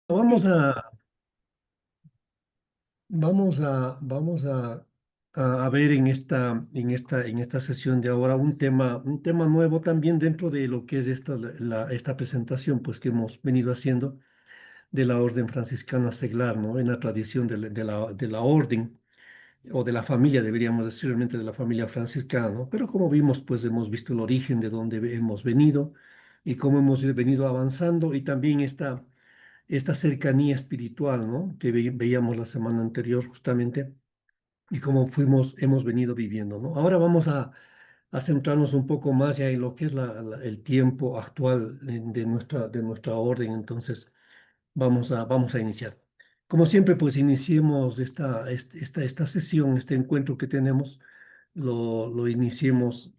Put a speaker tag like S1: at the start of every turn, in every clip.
S1: Vamos a, vamos a ver en esta sesión de ahora un tema nuevo también dentro de lo que es esta presentación pues, que hemos venido haciendo de la Orden Franciscana Seglar, ¿no? En la tradición de la orden o de la familia, deberíamos decir realmente de la familia franciscana, ¿no? Pero como vimos, pues hemos visto el origen de dónde hemos venido y cómo hemos venido avanzando y también esta cercanía espiritual, ¿no? Que veíamos la semana anterior justamente y cómo hemos venido viviendo, ¿no? Ahora vamos a centrarnos un poco más ya en lo que es el tiempo actual de nuestra orden, entonces vamos a iniciar. Como siempre, pues iniciemos esta sesión, este encuentro que tenemos, lo iniciemos.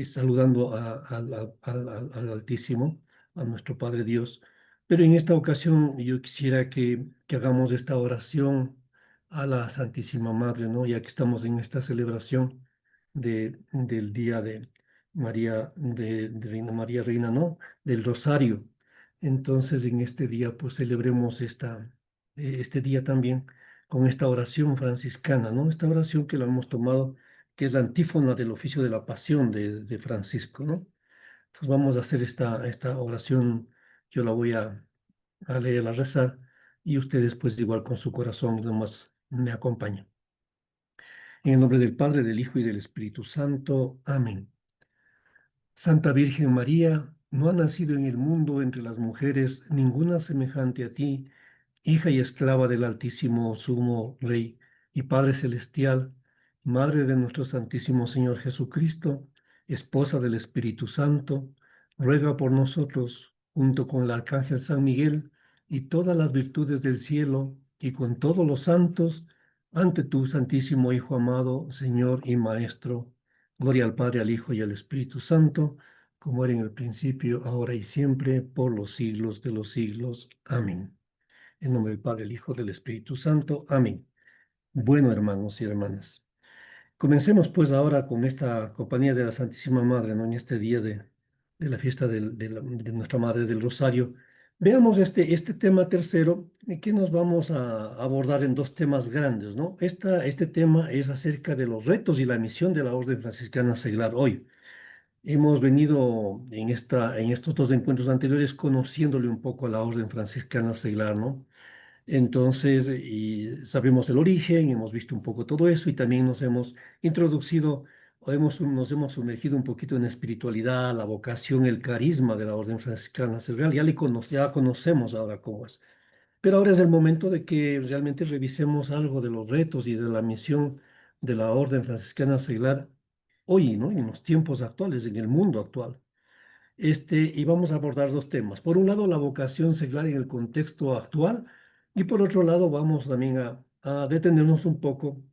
S1: Saludando al Altísimo, a nuestro Padre Dios. Pero en esta ocasión yo quisiera que hagamos esta oración a la Santísima Madre, ¿no? Ya que estamos en esta celebración del día de María, de Reina María Reina, ¿no? Del Rosario. Entonces, en este día, pues celebremos este día también con esta oración franciscana, ¿no? Esta oración que la hemos tomado que es la antífona del oficio de la pasión de Francisco, ¿no? Entonces vamos a hacer esta oración, yo la voy a leer, a rezar, y ustedes pues igual con su corazón nomás me acompañan. En el nombre del Padre, del Hijo y del Espíritu Santo. Amén. Santa Virgen María, no ha nacido en el mundo entre las mujeres ninguna semejante a ti, hija y esclava del Altísimo Sumo Rey y Padre Celestial, Madre de nuestro Santísimo Señor Jesucristo, esposa del Espíritu Santo, ruega por nosotros, junto con el Arcángel San Miguel y todas las virtudes del cielo, y con todos los santos, ante tu Santísimo Hijo amado, Señor y Maestro. Gloria al Padre, al Hijo y al Espíritu Santo, como era en el principio, ahora y siempre, por los siglos de los siglos. Amén. En nombre del Padre, el Hijo, del Espíritu Santo. Amén. Bueno, hermanos y hermanas, comencemos pues ahora con esta compañía de la Santísima Madre, ¿no? En este día de la fiesta de nuestra Madre del Rosario. Veamos este tema tercero, que nos vamos a abordar en dos temas grandes, ¿no? Este tema es acerca de los retos y la misión de la Orden Franciscana Seglar hoy. Hemos venido en estos dos encuentros anteriores conociéndole un poco a la Orden Franciscana Seglar, ¿no? Entonces, y sabemos el origen, hemos visto un poco todo eso y también nos hemos introducido o nos hemos sumergido un poquito en la espiritualidad, la vocación, el carisma de la Orden Franciscana Seglar. Ya conocemos ahora cómo es. Pero ahora es el momento de que realmente revisemos algo de los retos y de la misión de la Orden Franciscana Seglar hoy, ¿no? En los tiempos actuales, en el mundo actual. Y vamos a abordar dos temas. Por un lado, la vocación seglar en el contexto actual y por otro lado, vamos también a detenernos un poco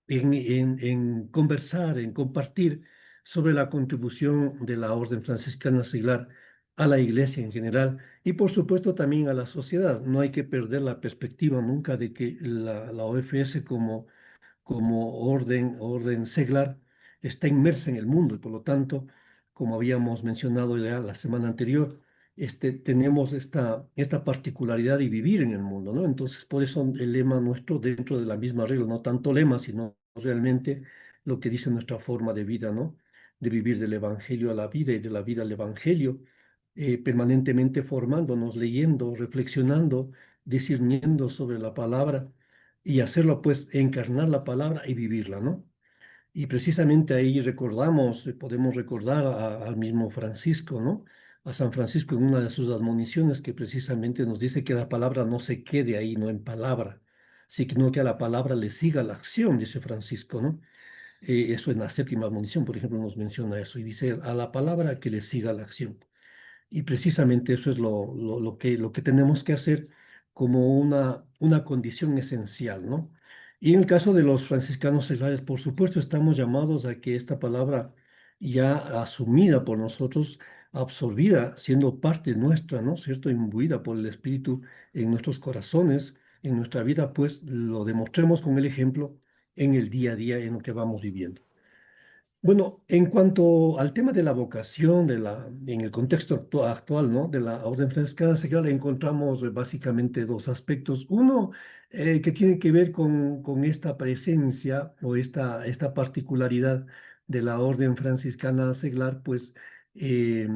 S1: en conversar, en compartir sobre la contribución de la Orden Franciscana Seglar a la Iglesia en general y por supuesto también a la sociedad. No hay que perder la perspectiva nunca de que la OFS como orden seglar, está inmersa en el mundo y por lo tanto, como habíamos mencionado ya la semana anterior, tenemos esta particularidad de vivir en el mundo, ¿no? Entonces, por eso el lema nuestro dentro de la misma regla, no tanto lema, sino realmente lo que dice nuestra forma de vida, ¿no? De vivir del Evangelio a la vida y de la vida al Evangelio, permanentemente formándonos, leyendo, reflexionando, discerniendo sobre la palabra y hacerlo pues encarnar la palabra y vivirla, ¿no? Y precisamente ahí podemos recordar al mismo Francisco, ¿no? A San Francisco en una de sus admoniciones que precisamente nos dice que la palabra no se quede ahí, no en palabra, sino que a la palabra le siga la acción, dice Francisco, ¿no? Eso en la séptima admonición, por ejemplo, nos menciona eso y dice a la palabra que le siga la acción. Y precisamente eso es lo que tenemos que hacer como una condición esencial, ¿no? Y en el caso de los franciscanos seglares, por supuesto, estamos llamados a que esta palabra ya asumida por nosotros, absorbida, siendo parte nuestra, ¿no? ¿Cierto? Imbuida por el Espíritu en nuestros corazones, en nuestra vida, pues lo demostremos con el ejemplo en el día a día en lo que vamos viviendo. Bueno, en cuanto al tema de la vocación, en el contexto actual, ¿no? De la Orden Franciscana Seglar, encontramos básicamente dos aspectos. Uno, que tiene que ver con esta presencia o esta particularidad de la Orden Franciscana Seglar, pues, eh,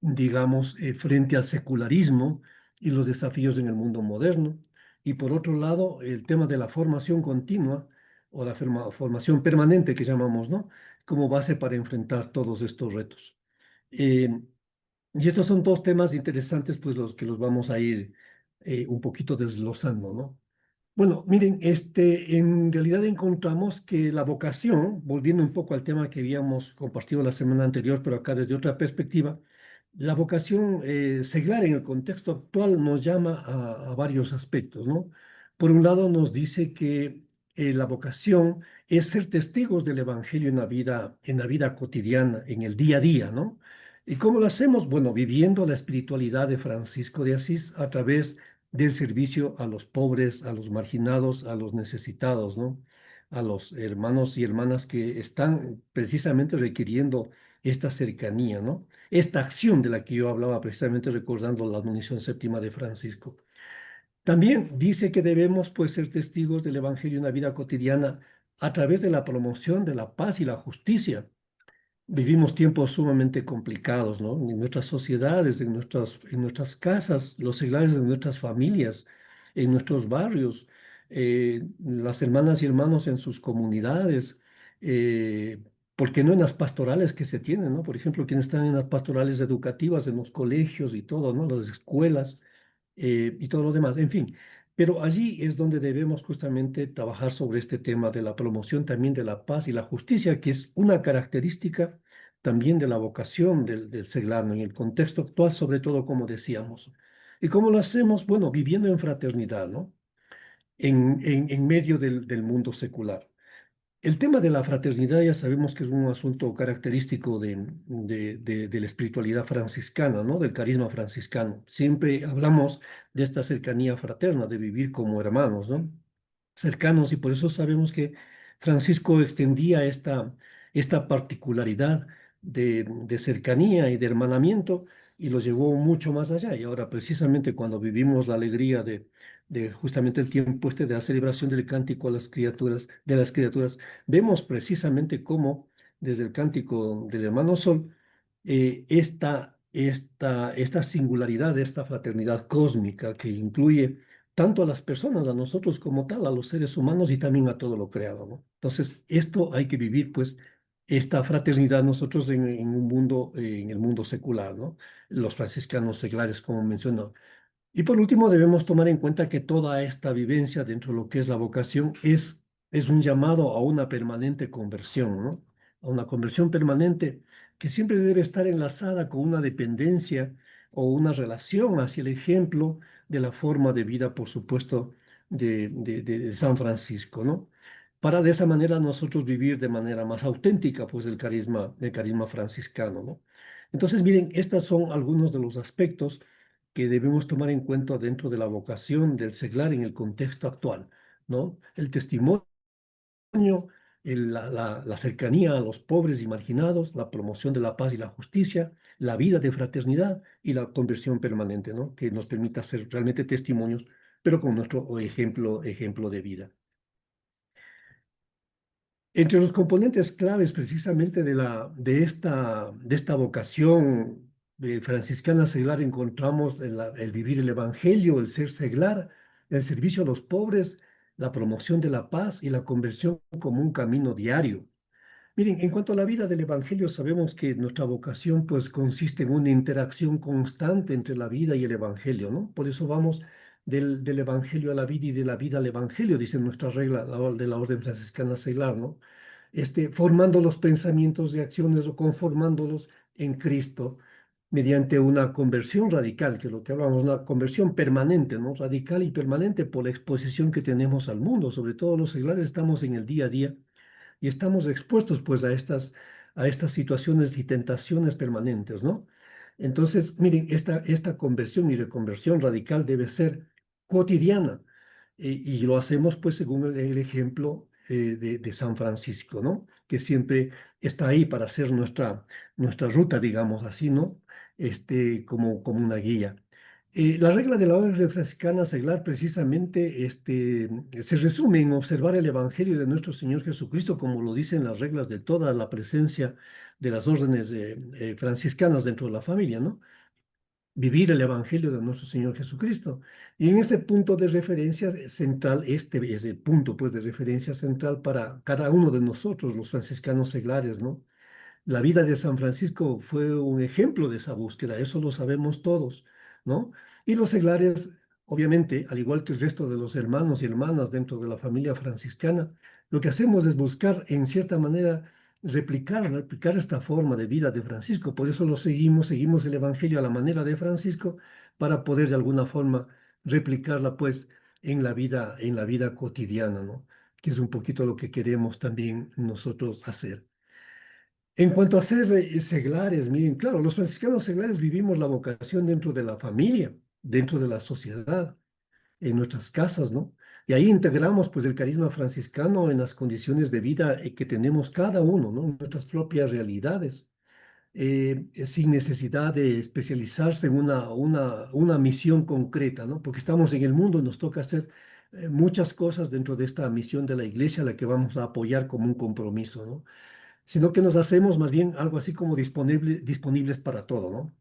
S1: digamos, frente al secularismo y los desafíos en el mundo moderno. Y por otro lado, el tema de la formación continua o la formación permanente que llamamos, ¿no? Como base para enfrentar todos estos retos. Eh, y estos son dos temas interesantes, pues los que los vamos a ir un poquito desglosando, ¿no? Bueno, miren, en realidad encontramos que la vocación, volviendo un poco al tema que habíamos compartido la semana anterior, pero acá desde otra perspectiva, la vocación seglar en el contexto actual nos llama a varios aspectos, ¿no? Por un lado nos dice que la vocación es ser testigos del Evangelio en la vida cotidiana, en el día a día, ¿no? ¿Y cómo lo hacemos? Bueno, viviendo la espiritualidad de Francisco de Asís a través del servicio a los pobres, a los marginados, a los necesitados, ¿no? A los hermanos y hermanas que están precisamente requiriendo esta cercanía, ¿no? Esta acción de la que yo hablaba precisamente recordando la admonición séptima de Francisco. También dice que debemos pues ser testigos del Evangelio en la vida cotidiana a través de la promoción de la paz y la justicia. Vivimos tiempos sumamente complicados, ¿no? En nuestras sociedades, en nuestras casas, los seglares de nuestras familias, en nuestros barrios, las hermanas y hermanos en sus comunidades, eh, porque no en las pastorales que se tienen, ¿no? Por ejemplo, quienes están en las pastorales educativas, en los colegios y todo, ¿no? Las escuelas y todo lo demás, en fin. Pero allí es donde debemos justamente trabajar sobre este tema de la promoción también de la paz y la justicia, que es una característica también de la vocación del seglano en el contexto actual, sobre todo, como decíamos. ¿Y cómo lo hacemos? Bueno, viviendo en fraternidad, ¿no? En medio del mundo secular. El tema de la fraternidad ya sabemos que es un asunto característico de la espiritualidad franciscana, ¿no? Del carisma franciscano. Siempre hablamos de esta cercanía fraterna, de vivir como hermanos, ¿no? Cercanos, y por eso sabemos que Francisco extendía esta particularidad de cercanía y de hermanamiento y lo llevó mucho más allá. Y ahora, precisamente cuando vivimos la alegría de justamente el tiempo de la celebración del cántico a las criaturas, de las criaturas, vemos precisamente cómo desde el cántico del hermano Sol, esta singularidad de esta fraternidad cósmica que incluye tanto a las personas, a nosotros como tal, a los seres humanos y también a todo lo creado, ¿no? Entonces, esto hay que vivir, pues, esta fraternidad nosotros en un mundo, en el mundo secular, ¿no? Los franciscanos seglares, como mencionó. Y por último, debemos tomar en cuenta que toda esta vivencia dentro de lo que es la vocación es un llamado a una permanente conversión, ¿no? A una conversión permanente que siempre debe estar enlazada con una dependencia o una relación hacia el ejemplo de la forma de vida, por supuesto, de San Francisco, ¿no? Para de esa manera nosotros vivir de manera más auténtica, pues, el carisma franciscano, ¿no? Entonces, miren, estos son algunos de los aspectos que debemos tomar en cuenta dentro de la vocación del seglar en el contexto actual, ¿no? El testimonio, la cercanía a los pobres y marginados, la promoción de la paz y la justicia, la vida de fraternidad y la conversión permanente, ¿no? Que nos permita ser realmente testimonios, pero con nuestro ejemplo de vida. Entre los componentes claves precisamente de esta vocación franciscana seglar encontramos el vivir el evangelio, el ser seglar, el servicio a los pobres, la promoción de la paz y la conversión como un camino diario. Miren, en cuanto a la vida del evangelio, sabemos que nuestra vocación pues consiste en una interacción constante entre la vida y el evangelio, ¿no? Por eso vamos del evangelio a la vida y de la vida al evangelio, dice nuestra regla de la orden franciscana seglar, ¿no? Formando los pensamientos y acciones o conformándolos en Cristo mediante una conversión radical, que es lo que hablamos, una conversión permanente, ¿no? Radical y permanente por la exposición que tenemos al mundo, sobre todo los seglares estamos en el día a día y estamos expuestos pues a estas situaciones y tentaciones permanentes, ¿no? Entonces, miren, esta conversión y reconversión radical debe ser cotidiana y lo hacemos pues según el ejemplo de San Francisco, ¿no? que siempre está ahí para hacer nuestra ruta, digamos así, ¿no? Como una guía. La regla de la orden franciscana seglar precisamente se resume en observar el Evangelio de nuestro Señor Jesucristo, como lo dicen las reglas de toda la presencia de las órdenes franciscanas dentro de la familia, ¿no? Vivir el Evangelio de nuestro Señor Jesucristo. Y en ese punto de referencia central, este es el punto pues de referencia central para cada uno de nosotros, los franciscanos seglares, ¿no? La vida de San Francisco fue un ejemplo de esa búsqueda, eso lo sabemos todos, ¿no? Y los seglares, obviamente, al igual que el resto de los hermanos y hermanas dentro de la familia franciscana, lo que hacemos es buscar, en cierta manera, replicar esta forma de vida de Francisco. Por eso lo seguimos el Evangelio a la manera de Francisco, para poder de alguna forma replicarla, pues, en la vida cotidiana, ¿no? Que es un poquito lo que queremos también nosotros hacer. En cuanto a ser seglares, miren, claro, los franciscanos seglares vivimos la vocación dentro de la familia, dentro de la sociedad, en nuestras casas, ¿no? Y ahí integramos pues el carisma franciscano en las condiciones de vida que tenemos cada uno, ¿no? En nuestras propias realidades, sin necesidad de especializarse en una misión concreta, ¿no? Porque estamos en el mundo, nos toca hacer muchas cosas dentro de esta misión de la iglesia, a la que vamos a apoyar como un compromiso, ¿no? Sino que nos hacemos más bien algo así como disponibles para todo, ¿no?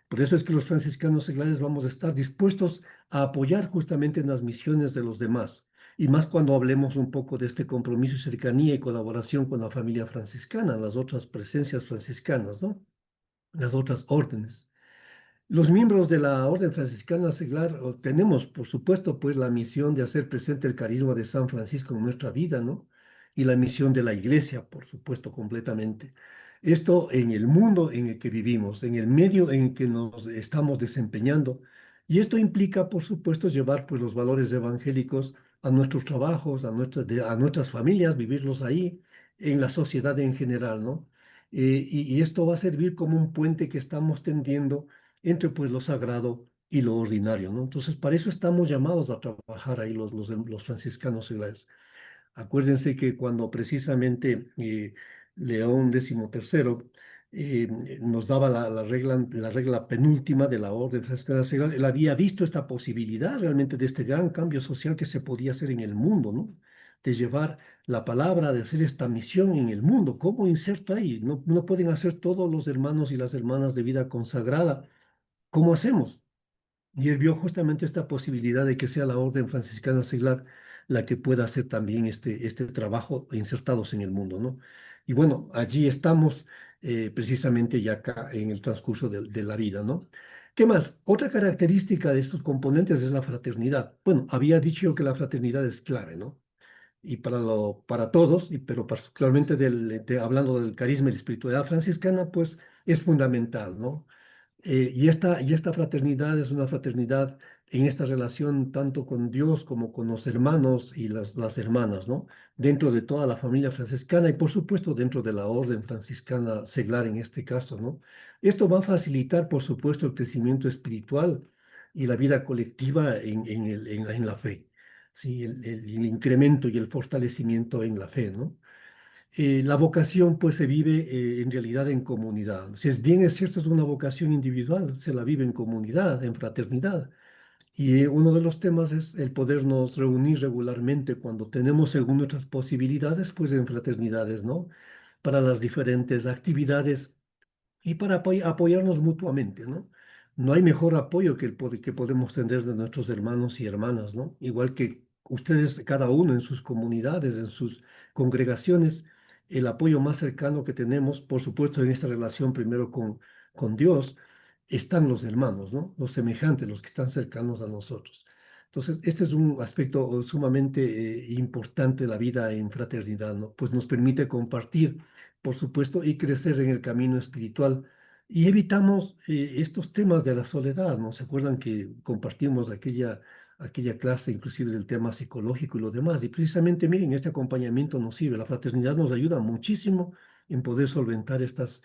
S1: Por eso es que los franciscanos seglares vamos a estar dispuestos a apoyar justamente en las misiones de los demás, y más cuando hablemos un poco de este compromiso y cercanía y colaboración con la familia franciscana, las otras presencias franciscanas, ¿no? Las otras órdenes. Los miembros de la Orden Franciscana Seglar tenemos, por supuesto, pues la misión de hacer presente el carisma de San Francisco en nuestra vida, ¿no? Y la misión de la Iglesia, por supuesto, completamente. Esto en el mundo en el que vivimos, en el medio en el que nos estamos desempeñando. Y esto implica, por supuesto, llevar pues los valores evangélicos a nuestros trabajos, a nuestras familias, vivirlos ahí, en la sociedad en general, ¿no? Y esto va a servir como un puente que estamos tendiendo entre pues lo sagrado y lo ordinario, ¿no? Entonces, para eso estamos llamados a trabajar ahí los franciscanos seglares. Acuérdense que cuando precisamente León XIII nos daba la regla penúltima de la orden franciscana seglar, él había visto esta posibilidad realmente de este gran cambio social que se podía hacer en el mundo, ¿no? De llevar la palabra, de hacer esta misión en el mundo. ¿Cómo inserto ahí? No, no pueden hacer todos los hermanos y las hermanas de vida consagrada. ¿Cómo hacemos? Y él vio justamente esta posibilidad de que sea la orden franciscana seglar la que pueda hacer también este trabajo insertados en el mundo, ¿no? Y bueno, allí estamos precisamente ya acá en el transcurso de la vida, ¿no? ¿Qué más? Otra característica de estos componentes es la fraternidad. Bueno, había dicho que la fraternidad es clave, ¿no? Y para todos, pero particularmente hablando del carisma y la espiritualidad franciscana, pues es fundamental, ¿no? Y esta fraternidad es una fraternidad en esta relación tanto con Dios como con los hermanos y las hermanas, ¿no? Dentro de toda la familia franciscana y por supuesto dentro de la orden franciscana seglar en este caso, ¿no? Esto va a facilitar, por supuesto, el crecimiento espiritual y la vida colectiva en la fe, ¿sí? El incremento y el fortalecimiento en la fe, ¿no? La vocación pues se vive en realidad en comunidad. Si es bien es cierto, es una vocación individual, se la vive en comunidad, en fraternidad. Y uno de los temas es el podernos reunir regularmente cuando tenemos según nuestras posibilidades, pues en fraternidades, ¿no? Para las diferentes actividades y para apoyarnos mutuamente, ¿no? No hay mejor apoyo que que podemos tener de nuestros hermanos y hermanas, ¿no? Igual que ustedes, cada uno en sus comunidades, en sus congregaciones, el apoyo más cercano que tenemos, por supuesto, en esta relación primero con Dios, están los hermanos, ¿no? Los semejantes, los que están cercanos a nosotros. Entonces, este es un aspecto sumamente importante de la vida en fraternidad, ¿no? Pues nos permite compartir, por supuesto, y crecer en el camino espiritual. Y evitamos estos temas de la soledad, ¿no? ¿Se acuerdan que compartimos aquella clase, inclusive del tema psicológico y lo demás? Y precisamente, miren, este acompañamiento nos sirve, la fraternidad nos ayuda muchísimo en poder solventar estas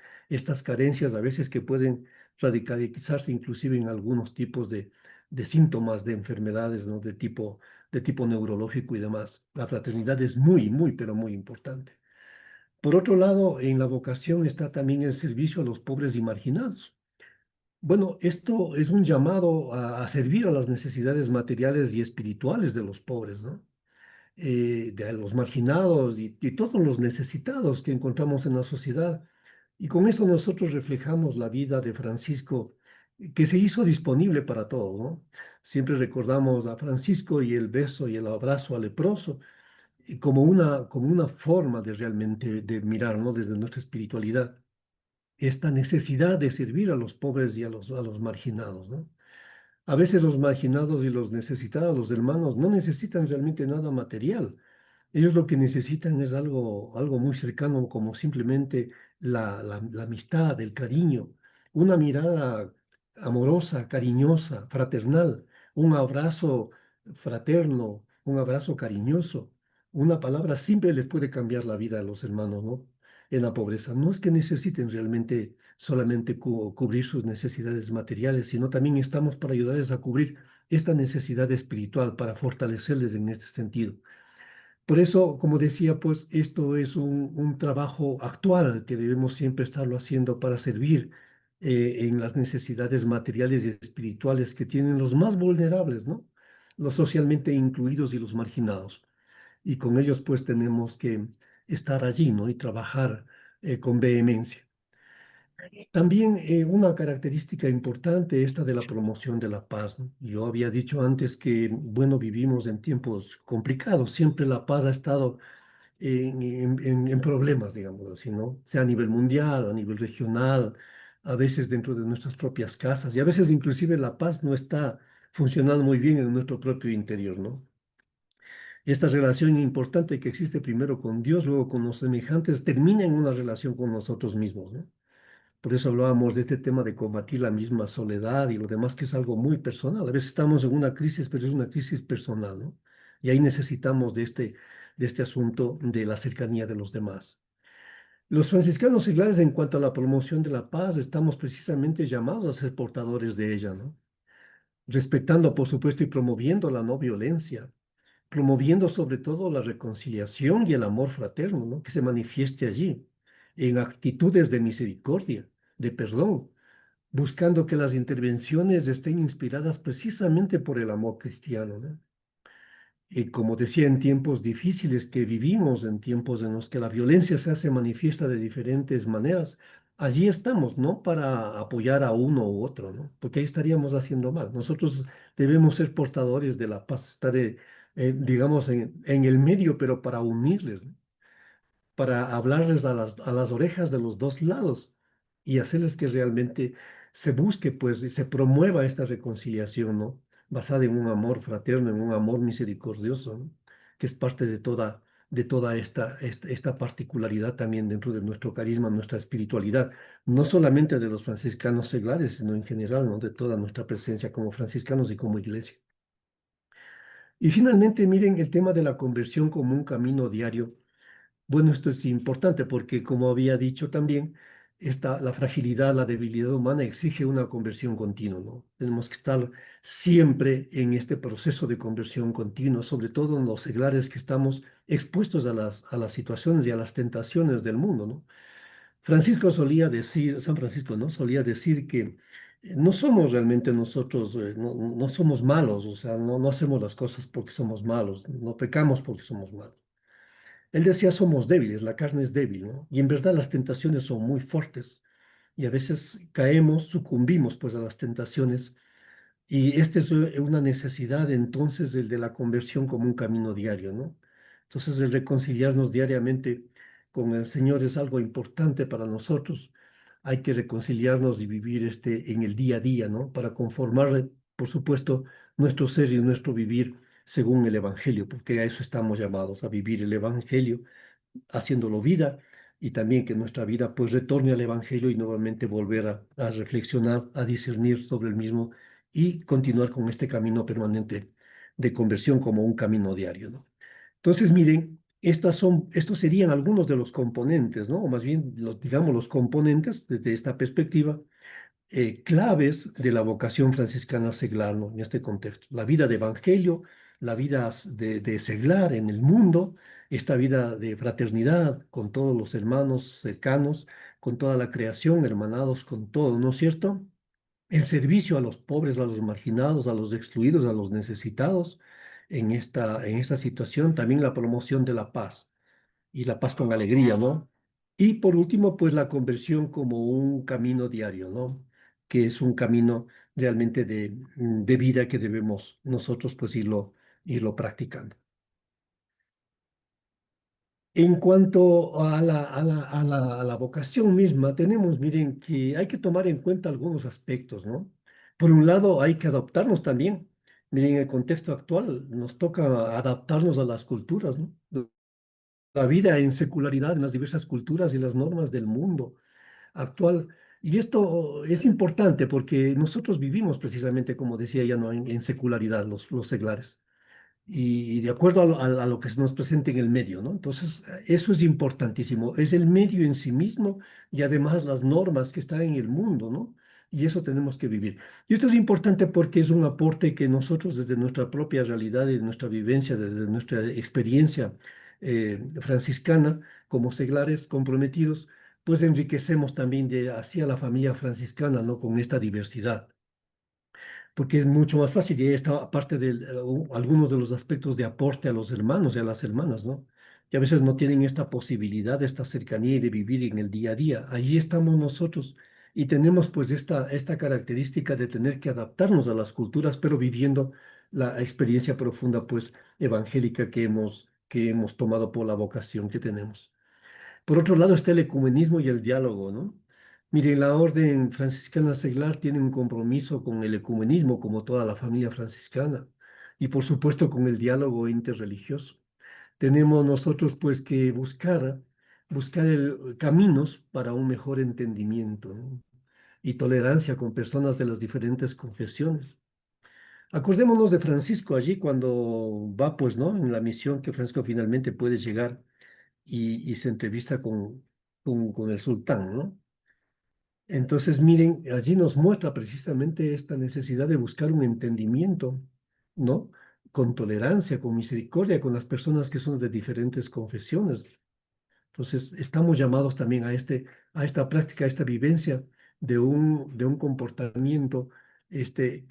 S1: carencias a veces que pueden radicalizarse inclusive en algunos tipos de síntomas de enfermedades, ¿no? De tipo neurológico y demás. La fraternidad es muy, muy, pero muy importante. Por otro lado, en la vocación está también el servicio a los pobres y marginados. Bueno, esto es un llamado a servir a las necesidades materiales y espirituales de los pobres, ¿no? De los marginados y todos los necesitados que encontramos en la sociedad. Y con esto nosotros reflejamos la vida de Francisco, que se hizo disponible para todos, ¿no? Siempre recordamos a Francisco y el beso y el abrazo al leproso, y como una forma de realmente de mirar, ¿no? Desde nuestra espiritualidad, esta necesidad de servir a los pobres y a los marginados, ¿no? A veces los marginados y los necesitados, los hermanos, no necesitan realmente nada material. Ellos lo que necesitan es algo muy cercano, como simplemente la amistad, el cariño, una mirada amorosa, cariñosa, fraternal, un abrazo fraterno, un abrazo cariñoso. Una palabra simple les puede cambiar la vida a los hermanos, ¿no? En la pobreza. No es que necesiten realmente solamente cubrir sus necesidades materiales, sino también estamos para ayudarles a cubrir esta necesidad espiritual, para fortalecerles en este sentido. Por eso, como decía, pues esto es un trabajo actual que debemos siempre estarlo haciendo para servir en las necesidades materiales y espirituales que tienen los más vulnerables, ¿no? Los socialmente incluidos y los marginados. Y con ellos pues tenemos que estar allí, ¿no? Y trabajar con vehemencia. También una característica importante esta de la promoción de la paz, ¿no? Yo había dicho antes que, bueno, vivimos en tiempos complicados, siempre la paz ha estado en problemas, digamos así, ¿no? Sea a nivel mundial, a nivel regional, a veces dentro de nuestras propias casas, y a veces inclusive la paz no está funcionando muy bien en nuestro propio interior, ¿no? Esta relación importante que existe primero con Dios, luego con los semejantes, termina en una relación con nosotros mismos, ¿no? Por eso hablábamos de este tema de combatir la misma soledad y lo demás, que es algo muy personal. A veces estamos en una crisis, pero es una crisis personal, ¿no? Y ahí necesitamos de este asunto de la cercanía de los demás. Los franciscanos seglares, en cuanto a la promoción de la paz, estamos precisamente llamados a ser portadores de ella, ¿no? Respetando, por supuesto, y promoviendo la no violencia, promoviendo sobre todo la reconciliación y el amor fraterno, ¿no? Que se manifieste allí, en actitudes de misericordia, de perdón, buscando que las intervenciones estén inspiradas precisamente por el amor cristiano, ¿no? Y como decía, en tiempos difíciles que vivimos, en tiempos en los que la violencia se hace manifiesta de diferentes maneras, allí estamos, ¿no? Para apoyar a uno u otro, ¿no? Porque ahí estaríamos haciendo mal. Nosotros debemos ser portadores de la paz, estar, digamos, en el medio, pero para unirles, ¿no? Para hablarles a las orejas de los dos lados y hacerles que realmente se busque, pues, y se promueva esta reconciliación, ¿no? Basada en un amor fraterno, en un amor misericordioso, ¿no? Que es parte de toda esta particularidad también dentro de nuestro carisma, nuestra espiritualidad, no solamente de los franciscanos seglares, sino en general, ¿no? De toda nuestra presencia como franciscanos y como iglesia. Y finalmente, miren el tema de la conversión como un camino diario. Bueno, esto es importante porque, como había dicho también, la fragilidad, la debilidad humana exige una conversión continua, ¿no? Tenemos que estar siempre en este proceso de conversión continua, sobre todo en los seglares que estamos expuestos a las situaciones y a las tentaciones del mundo, ¿no? Francisco solía decir, San Francisco, ¿no? Solía decir que no somos realmente nosotros, no somos malos, o sea, no hacemos las cosas porque somos malos, no pecamos porque somos malos. Él decía, somos débiles, la carne es débil, ¿no? Y en verdad las tentaciones son muy fuertes y a veces caemos, sucumbimos pues a las tentaciones y esta es una necesidad entonces el de la conversión como un camino diario, ¿no? Entonces el reconciliarnos diariamente con el Señor es algo importante para nosotros. Hay que reconciliarnos y vivir en el día a día, ¿no? Para conformar, por supuesto, nuestro ser y nuestro vivir según el Evangelio, porque a eso estamos llamados, a vivir el Evangelio haciéndolo vida y también que nuestra vida pues retorne al Evangelio y nuevamente volver a reflexionar, a discernir sobre el mismo y continuar con este camino permanente de conversión como un camino diario, ¿no? Entonces, miren, estos serían algunos de los componentes, ¿no? O más bien, digamos, los componentes desde esta perspectiva, claves de la vocación franciscana seglar, ¿no? En este contexto. La vida de evangelio, la vida de seglar en el mundo, esta vida de fraternidad con todos los hermanos cercanos, con toda la creación, hermanados con todo, ¿no es cierto? El servicio a los pobres, a los marginados, a los excluidos, a los necesitados en esta situación, también la promoción de la paz y la paz con alegría, ¿no? Y por último, pues la conversión como un camino diario, ¿no? Que es un camino realmente de vida que debemos nosotros pues irlo practicando. En cuanto a la vocación misma, tenemos, miren, que hay que tomar en cuenta algunos aspectos, ¿no? Por un lado, hay que adaptarnos también. Miren, en el contexto actual nos toca adaptarnos a las culturas, ¿no? La vida en secularidad, en las diversas culturas y las normas del mundo actual. Y esto es importante porque nosotros vivimos precisamente, como decía ya, ¿no? En secularidad, los seglares y de acuerdo a lo que se nos presente en el medio, ¿no? Entonces, eso es importantísimo. Es el medio en sí mismo y además las normas que están en el mundo, ¿no? Y eso tenemos que vivir. Y esto es importante porque es un aporte que nosotros desde nuestra propia realidad y nuestra vivencia, desde nuestra experiencia franciscana, como seglares comprometidos, pues enriquecemos también hacia la familia franciscana, ¿no? Con esta diversidad porque es mucho más fácil y ahí está parte de algunos de los aspectos de aporte a los hermanos y a las hermanas, ¿no? Que a veces no tienen esta posibilidad, esta cercanía y de vivir en el día a día. Allí estamos nosotros y tenemos pues esta característica de tener que adaptarnos a las culturas, pero viviendo la experiencia profunda pues evangélica que hemos tomado por la vocación que tenemos. Por otro lado está el ecumenismo y el diálogo, ¿no? Mire, la orden franciscana seglar tiene un compromiso con el ecumenismo, como toda la familia franciscana, y por supuesto con el diálogo interreligioso. Tenemos nosotros pues que buscar caminos para un mejor entendimiento, ¿no? Y tolerancia con personas de las diferentes confesiones. Acordémonos de Francisco allí cuando va pues, ¿no? En la misión que Francisco finalmente puede llegar y se entrevista con el sultán, ¿no? Entonces, miren, allí nos muestra precisamente esta necesidad de buscar un entendimiento, ¿no? Con tolerancia, con misericordia, con las personas que son de diferentes confesiones. Entonces, estamos llamados también a esta práctica, a esta vivencia de un comportamiento,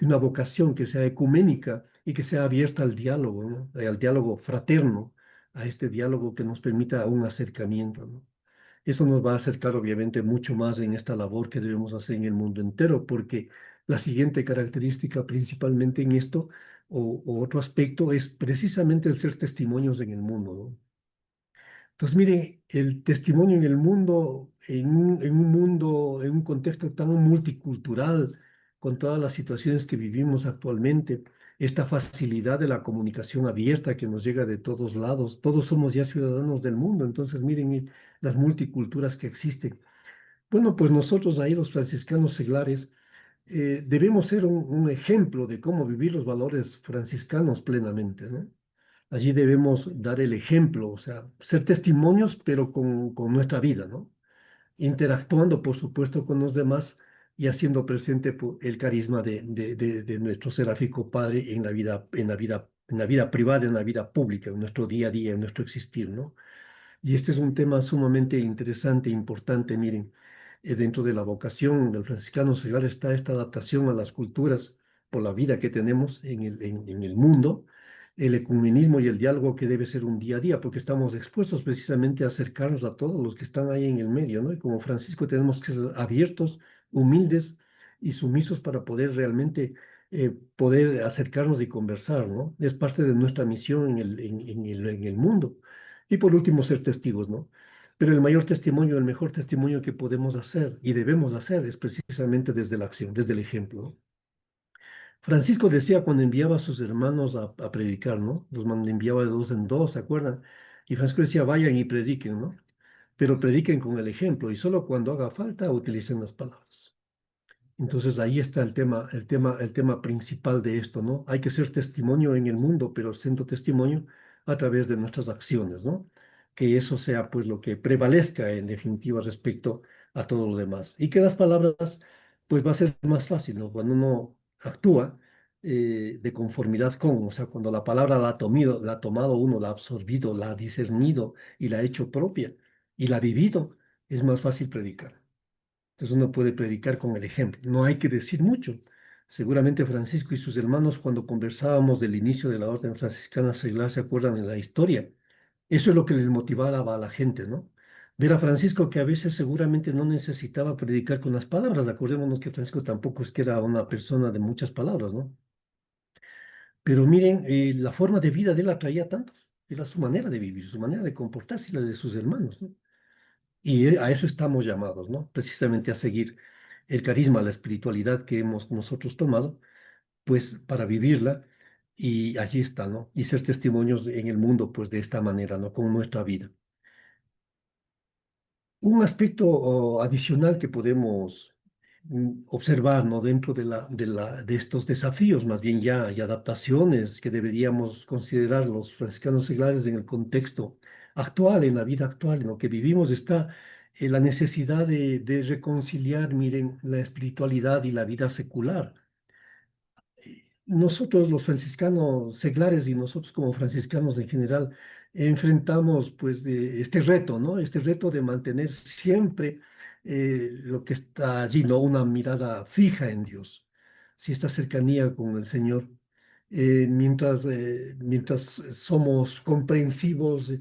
S1: una vocación que sea ecuménica y que sea abierta al diálogo, ¿no? Al diálogo fraterno, a este diálogo que nos permita un acercamiento, ¿no? Eso nos va a acercar obviamente mucho más en esta labor que debemos hacer en el mundo entero, porque la siguiente característica principalmente en esto o otro aspecto es precisamente el ser testimonios en el mundo, ¿no? Entonces, mire, el testimonio en el mundo, en un mundo, en un contexto tan multicultural, con todas las situaciones que vivimos actualmente, esta facilidad de la comunicación abierta que nos llega de todos lados, todos somos ya ciudadanos del mundo, entonces miren las multiculturas que existen. Bueno, pues nosotros ahí, los franciscanos seglares, debemos ser un ejemplo de cómo vivir los valores franciscanos plenamente, ¿no? Allí debemos dar el ejemplo, o sea, ser testimonios, pero con nuestra vida, ¿no? Interactuando, por supuesto, con los demás y haciendo presente el carisma de nuestro seráfico Padre en la vida privada, en la vida pública, en nuestro día a día, en nuestro existir, ¿no? Y este es un tema sumamente interesante e importante, miren, dentro de la vocación del franciscano seglar está esta adaptación a las culturas por la vida que tenemos en el mundo, el ecumenismo y el diálogo que debe ser un día a día, porque estamos expuestos precisamente a acercarnos a todos los que están ahí en el medio, ¿no? Y como Francisco tenemos que ser abiertos, humildes y sumisos para poder realmente poder acercarnos y conversar, ¿no? Es parte de nuestra misión en el mundo. Y por último, ser testigos, ¿no? Pero el mayor testimonio, el mejor testimonio que podemos hacer y debemos hacer es precisamente desde la acción, desde el ejemplo, ¿no? Francisco decía cuando enviaba a sus hermanos a predicar, ¿no? Enviaba de dos en dos, ¿se acuerdan? Y Francisco decía, vayan y prediquen, ¿no? Pero prediquen con el ejemplo y solo cuando haga falta utilicen las palabras. Entonces ahí está el tema principal de esto, ¿no? Hay que ser testimonio en el mundo, pero siendo testimonio a través de nuestras acciones, ¿no? Que eso sea pues lo que prevalezca en definitiva respecto a todo lo demás. Y que las palabras pues va a ser más fácil, ¿no? Cuando uno actúa, de conformidad con, o sea, cuando la palabra la ha tomado uno, la ha absorbido, la ha discernido y la ha hecho propia y la ha vivido, es más fácil predicar. Entonces uno puede predicar con el ejemplo, no hay que decir mucho. Seguramente Francisco y sus hermanos, cuando conversábamos del inicio de la orden franciscana seglar, se acuerdan de la historia. Eso es lo que les motivaba a la gente, ¿no? Ver a Francisco que a veces seguramente no necesitaba predicar con las palabras. Acordémonos que Francisco tampoco es que era una persona de muchas palabras, ¿no? Pero miren, la forma de vida de él atraía a tantos. Era su manera de vivir, su manera de comportarse y la de sus hermanos, ¿no? Y a eso estamos llamados, ¿no? Precisamente a seguir el carisma, la espiritualidad que hemos nosotros tomado, pues para vivirla y allí está, ¿no? Y ser testimonios en el mundo, pues de esta manera, ¿no? Con nuestra vida. Un aspecto adicional que podemos observar, ¿no? Dentro de estos desafíos, más bien ya, y adaptaciones que deberíamos considerar los franciscanos seglares en el contexto actual, en la vida actual, en lo que vivimos, está la necesidad de reconciliar, miren, la espiritualidad y la vida secular. Nosotros los franciscanos seglares y nosotros como franciscanos en general enfrentamos pues este reto, ¿no? Este reto de mantener siempre lo que está allí, ¿no? Una mirada fija en Dios, sí, esta cercanía con el Señor, mientras somos comprensivos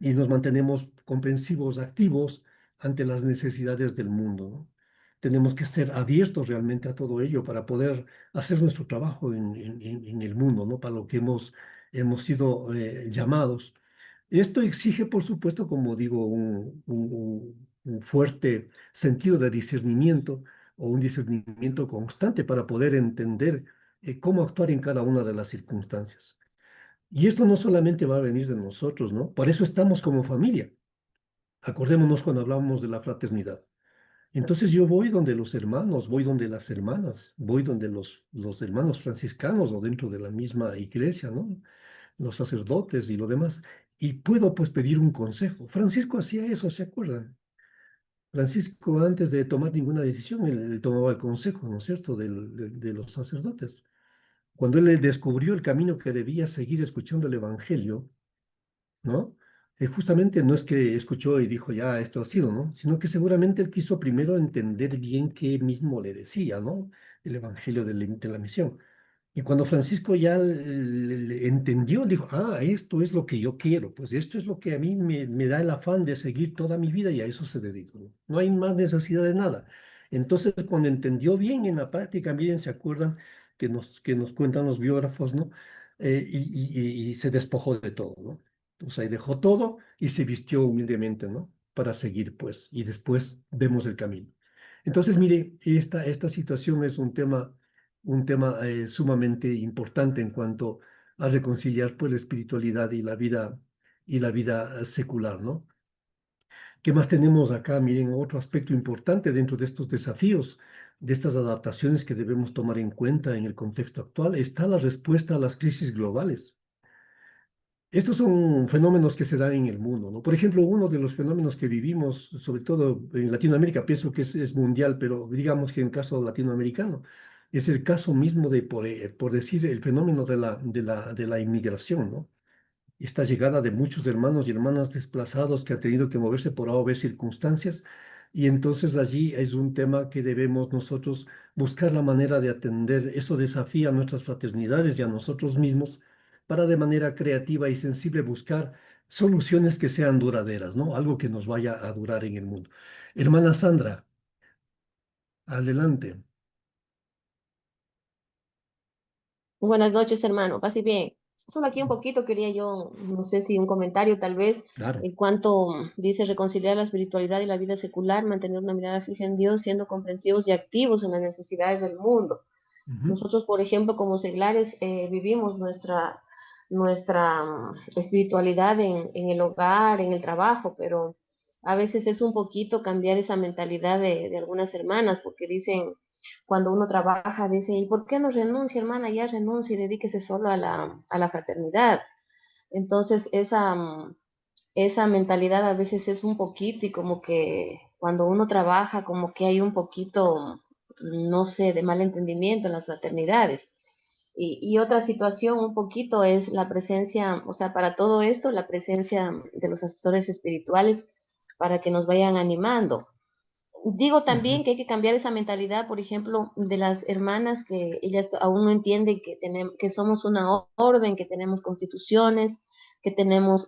S1: y nos mantenemos comprensivos, activos ante las necesidades del mundo, ¿no? Tenemos que ser abiertos realmente a todo ello para poder hacer nuestro trabajo en el mundo, ¿no? Para lo que hemos sido llamados. Esto exige, por supuesto, como digo, un fuerte sentido de discernimiento o un discernimiento constante para poder entender cómo actuar en cada una de las circunstancias. Y esto no solamente va a venir de nosotros, ¿no? Por eso estamos como familia. Acordémonos cuando hablamos de la fraternidad. Entonces yo voy donde los hermanos, voy donde las hermanas, voy donde los hermanos franciscanos o dentro de la misma iglesia, ¿no? Los sacerdotes y lo demás, y puedo pues pedir un consejo. Francisco hacía eso, ¿se acuerdan? Francisco antes de tomar ninguna decisión, él tomaba el consejo, ¿no es cierto?, de los sacerdotes. Cuando él descubrió el camino que debía seguir escuchando el Evangelio, ¿no? Justamente no es que escuchó y dijo, ya, esto ha sido, ¿no? Sino que seguramente él quiso primero entender bien qué mismo le decía, ¿no? El evangelio de la misión. Y cuando Francisco ya le entendió, dijo, ah, esto es lo que yo quiero, pues esto es lo que a mí me da el afán de seguir toda mi vida y a eso se dedicó. No No hay más necesidad de nada. Entonces, cuando entendió bien en la práctica, miren, se acuerdan que nos cuentan los biógrafos, ¿no? Y se despojó de todo, ¿no? O sea, y dejó todo y se vistió humildemente, ¿no? Para seguir, pues, y después vemos el camino. Entonces, mire, esta situación es un tema sumamente importante en cuanto a reconciliar pues la espiritualidad y la vida secular, ¿no? ¿Qué más tenemos acá? Miren, otro aspecto importante dentro de estos desafíos, de estas adaptaciones que debemos tomar en cuenta en el contexto actual, está la respuesta a las crisis globales. Estos son fenómenos que se dan en el mundo, ¿no? Por ejemplo, uno de los fenómenos que vivimos, sobre todo en Latinoamérica, pienso que es mundial, pero digamos que en caso latinoamericano, es el caso mismo de, por decir, el fenómeno de la inmigración, ¿no? Esta llegada de muchos hermanos y hermanas desplazados que han tenido que moverse por A o B circunstancias. Y entonces allí es un tema que debemos nosotros buscar la manera de atender. Eso desafía a nuestras fraternidades y a nosotros mismos para de manera creativa y sensible buscar soluciones que sean duraderas, ¿no? Algo que nos vaya a durar en el mundo. Hermana Sandra, adelante.
S2: Buenas noches, hermano. Pase bien. Solo aquí un poquito quería yo, no sé si un comentario tal vez,
S1: Claro.
S2: en cuanto dice reconciliar la espiritualidad y la vida secular, mantener una mirada fija en Dios, siendo comprensivos y activos en las necesidades del mundo.
S1: Ujú.
S2: Nosotros, por ejemplo, como seglares, vivimos nuestra espiritualidad en el hogar, en el trabajo, pero a veces es un poquito cambiar esa mentalidad de algunas hermanas, porque dicen, cuando uno trabaja, dice, ¿y por qué no renuncia, hermana? Ya renuncia y dedíquese solo a la fraternidad. Entonces, esa mentalidad a veces es un poquito y como que cuando uno trabaja, como que hay un poquito, no sé, de mal entendimiento en las fraternidades. Y otra situación un poquito es la presencia, o sea, para todo esto, la presencia de los asesores espirituales para que nos vayan animando. Digo también
S1: Ujú.
S2: que hay que cambiar esa mentalidad, por ejemplo, de las hermanas que ellas aún no entienden que tenemos, que somos una orden, que tenemos constituciones, que tenemos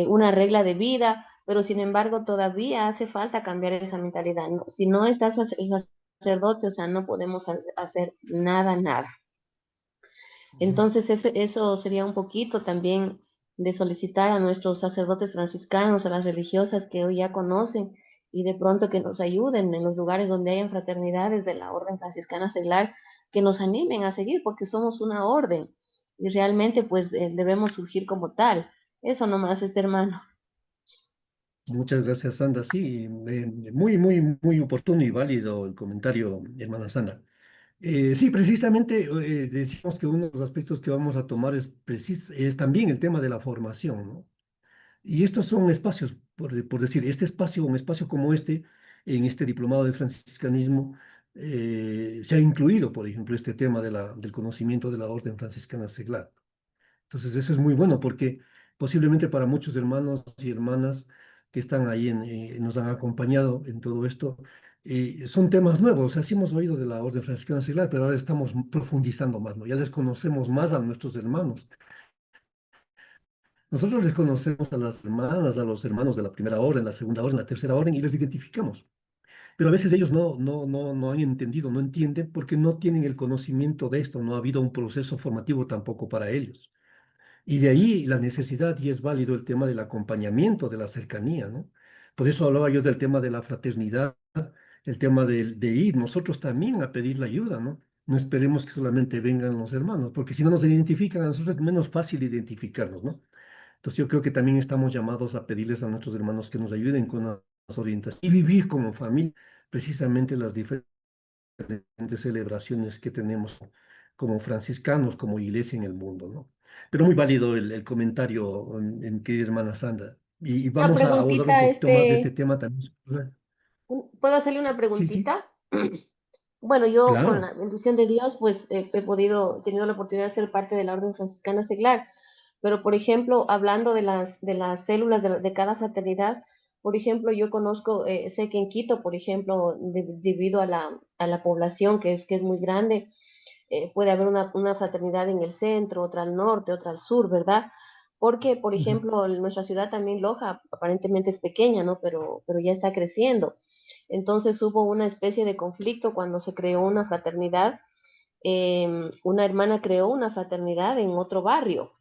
S2: una regla de vida, pero sin embargo todavía hace falta cambiar esa mentalidad. Si no estás el sacerdote, o sea, no podemos hacer nada, nada.
S1: Ujú.
S2: Entonces, eso sería un poquito también de solicitar a nuestros sacerdotes franciscanos, a las religiosas que hoy ya conocen, y de pronto que nos ayuden en los lugares donde hayan fraternidades de la Orden Franciscana Seglar, que nos animen a seguir, porque somos una orden y realmente pues debemos surgir como tal. Eso nomás, este hermano.
S1: Muchas gracias, Sandra. Sí, muy, muy, muy oportuno y válido el comentario, hermana Sandra. Sí, precisamente decimos que uno de los aspectos que vamos a tomar es también el tema de la formación, ¿no? Y estos son espacios, por decir, este espacio, un espacio como este, en este diplomado de franciscanismo, se ha incluido, por ejemplo, este tema del conocimiento de la orden franciscana seglar. Entonces, eso es muy bueno porque posiblemente para muchos hermanos y hermanas que están ahí, nos han acompañado en todo esto, son temas nuevos. O sea, sí hemos oído de la orden franciscana seglar, pero ahora estamos profundizando más, ¿no? Ya les conocemos más a nuestros hermanos. Nosotros les conocemos a las hermanas, a los hermanos de la primera orden, la segunda orden, la tercera orden y les identificamos. Pero a veces ellos no han entendido, no entienden porque no tienen el conocimiento de esto, no ha habido un proceso formativo tampoco para ellos. Y de ahí la necesidad, y es válido el tema del acompañamiento, de la cercanía, ¿no? Por eso hablaba yo del tema de la fraternidad, el tema de ir nosotros también a pedir la ayuda, ¿no? No esperemos que solamente vengan los hermanos, porque si no nos identifican a nosotros es menos fácil identificarnos, ¿no? Entonces yo creo que también estamos llamados a pedirles a nuestros hermanos que nos ayuden con las orientaciones y vivir como familia precisamente las diferentes celebraciones que tenemos como franciscanos, como iglesia en el mundo, ¿no? Pero muy válido el comentario, querida hermana Sandra. Y
S2: Una
S1: vamos a abordar un
S2: preguntita,
S1: poquito más de este tema también.
S2: ¿puedo hacerle
S1: Sí,
S2: una
S1: sí, sí,
S2: preguntita? Bueno, yo con
S1: claro.
S2: la bendición de Dios, pues he tenido la oportunidad de ser parte de la Orden Franciscana Seglar, pero por ejemplo, hablando de las células de cada fraternidad, por ejemplo, yo conozco, sé que en Quito, por ejemplo, debido a la población que es muy grande, puede haber una fraternidad en el centro, otra al norte, otra al sur, ¿verdad? Porque, por
S1: Ujú.
S2: ejemplo, nuestra ciudad también, Loja, aparentemente es pequeña, ¿no? Pero ya está creciendo. Entonces hubo una especie de conflicto cuando se creó una fraternidad. Una hermana creó una fraternidad en otro barrio.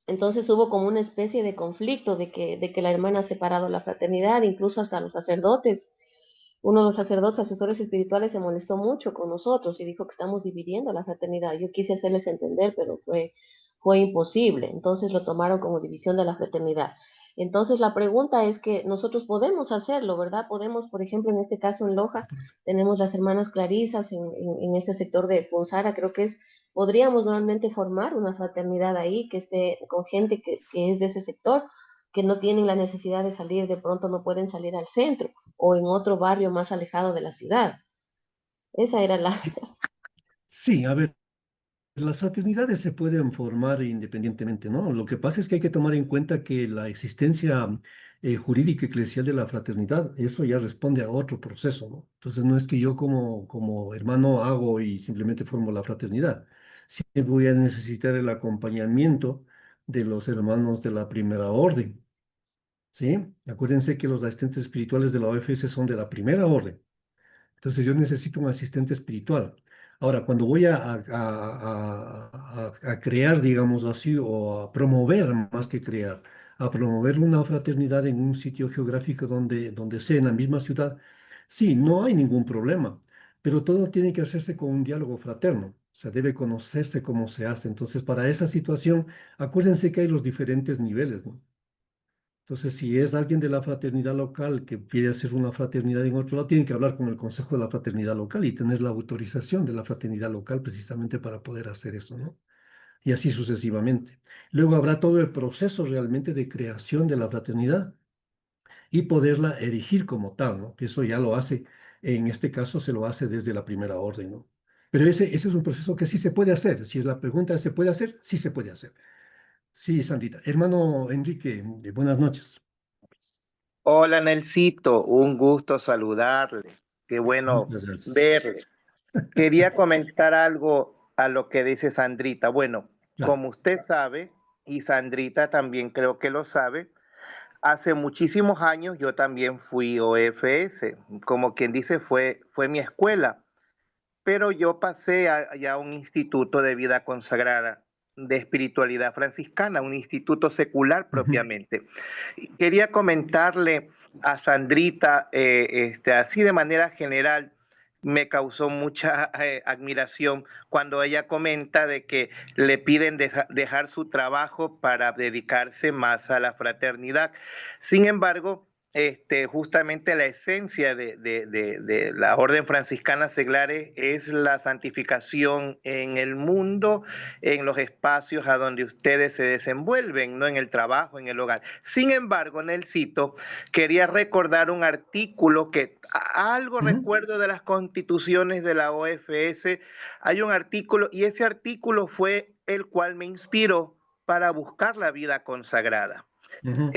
S2: Entonces hubo como una especie de conflicto de que la hermana ha separado la fraternidad, incluso hasta los sacerdotes. Uno de los sacerdotes asesores espirituales se molestó mucho con nosotros y dijo que estamos dividiendo la fraternidad. Yo quise hacerles entender, pero fue imposible. Entonces lo tomaron como división de la fraternidad. Entonces la pregunta es que nosotros podemos hacerlo, ¿verdad? Podemos, por ejemplo, en este caso en Loja, tenemos las hermanas Clarisas en este sector de Ponsara, creo que es, podríamos normalmente formar una fraternidad ahí que esté con gente que es de ese sector, que no tienen la necesidad de salir, de pronto no pueden salir al centro o en otro barrio más alejado de la ciudad. Esa era la...
S1: Sí, a ver. Las fraternidades se pueden formar independientemente, ¿no? Lo que pasa es que hay que tomar en cuenta que la existencia jurídica eclesial de la fraternidad, eso ya responde a otro proceso, ¿no? Entonces no es que yo como hermano hago y simplemente formo la fraternidad. Sí voy a necesitar el acompañamiento de los hermanos de la primera orden, ¿sí? Acuérdense que los asistentes espirituales de la OFS son de la primera orden. Entonces yo necesito un asistente espiritual. Ahora, cuando voy a crear, digamos así, o a promover más que crear, a promover una fraternidad en un sitio geográfico donde sea, en la misma ciudad, sí, no hay ningún problema, pero todo tiene que hacerse con un diálogo fraterno. O sea, debe conocerse cómo se hace. Entonces, para esa situación, acuérdense que hay los diferentes niveles, ¿no? Entonces, si es alguien de la fraternidad local que quiere hacer una fraternidad en otro lado, tienen que hablar con el Consejo de la Fraternidad Local y tener la autorización de la fraternidad local precisamente para poder hacer eso, ¿no? Y así sucesivamente. Luego habrá todo el proceso realmente de creación de la fraternidad y poderla erigir como tal, ¿no? Que eso ya lo hace, en este caso se lo hace desde la primera orden, ¿no? Pero ese es un proceso que sí se puede hacer. Si es la pregunta, ¿se puede hacer? Sí se puede hacer. Sí, Sandrita. Hermano Enrique, buenas noches.
S3: Hola Nelsito, un gusto saludarle. Qué bueno
S1: Muchas gracias.
S3: verle. Quería comentar algo a lo que dice Sandrita. Bueno,
S1: Claro.
S3: como usted sabe, y Sandrita también creo que lo sabe, hace muchísimos años yo también fui OFS, como quien dice, fue mi escuela, pero yo pasé ya a un instituto de vida consagrada, de espiritualidad franciscana, un instituto secular
S1: Ujú,
S3: propiamente. Quería comentarle a Sandrita, así de manera general, me causó mucha admiración cuando ella comenta de que le piden dejar su trabajo para dedicarse más a la fraternidad. Sin embargo, justamente la esencia de la Orden Franciscana Seglares es la santificación en el mundo, en los espacios a donde ustedes se desenvuelven, no en el trabajo, en el hogar. Sin embargo, Nelsito, quería recordar un artículo que algo
S1: ujú,
S3: recuerdo de las constituciones de la OFS. Hay un artículo y ese artículo fue el cual me inspiró para buscar la vida consagrada.
S1: ujú,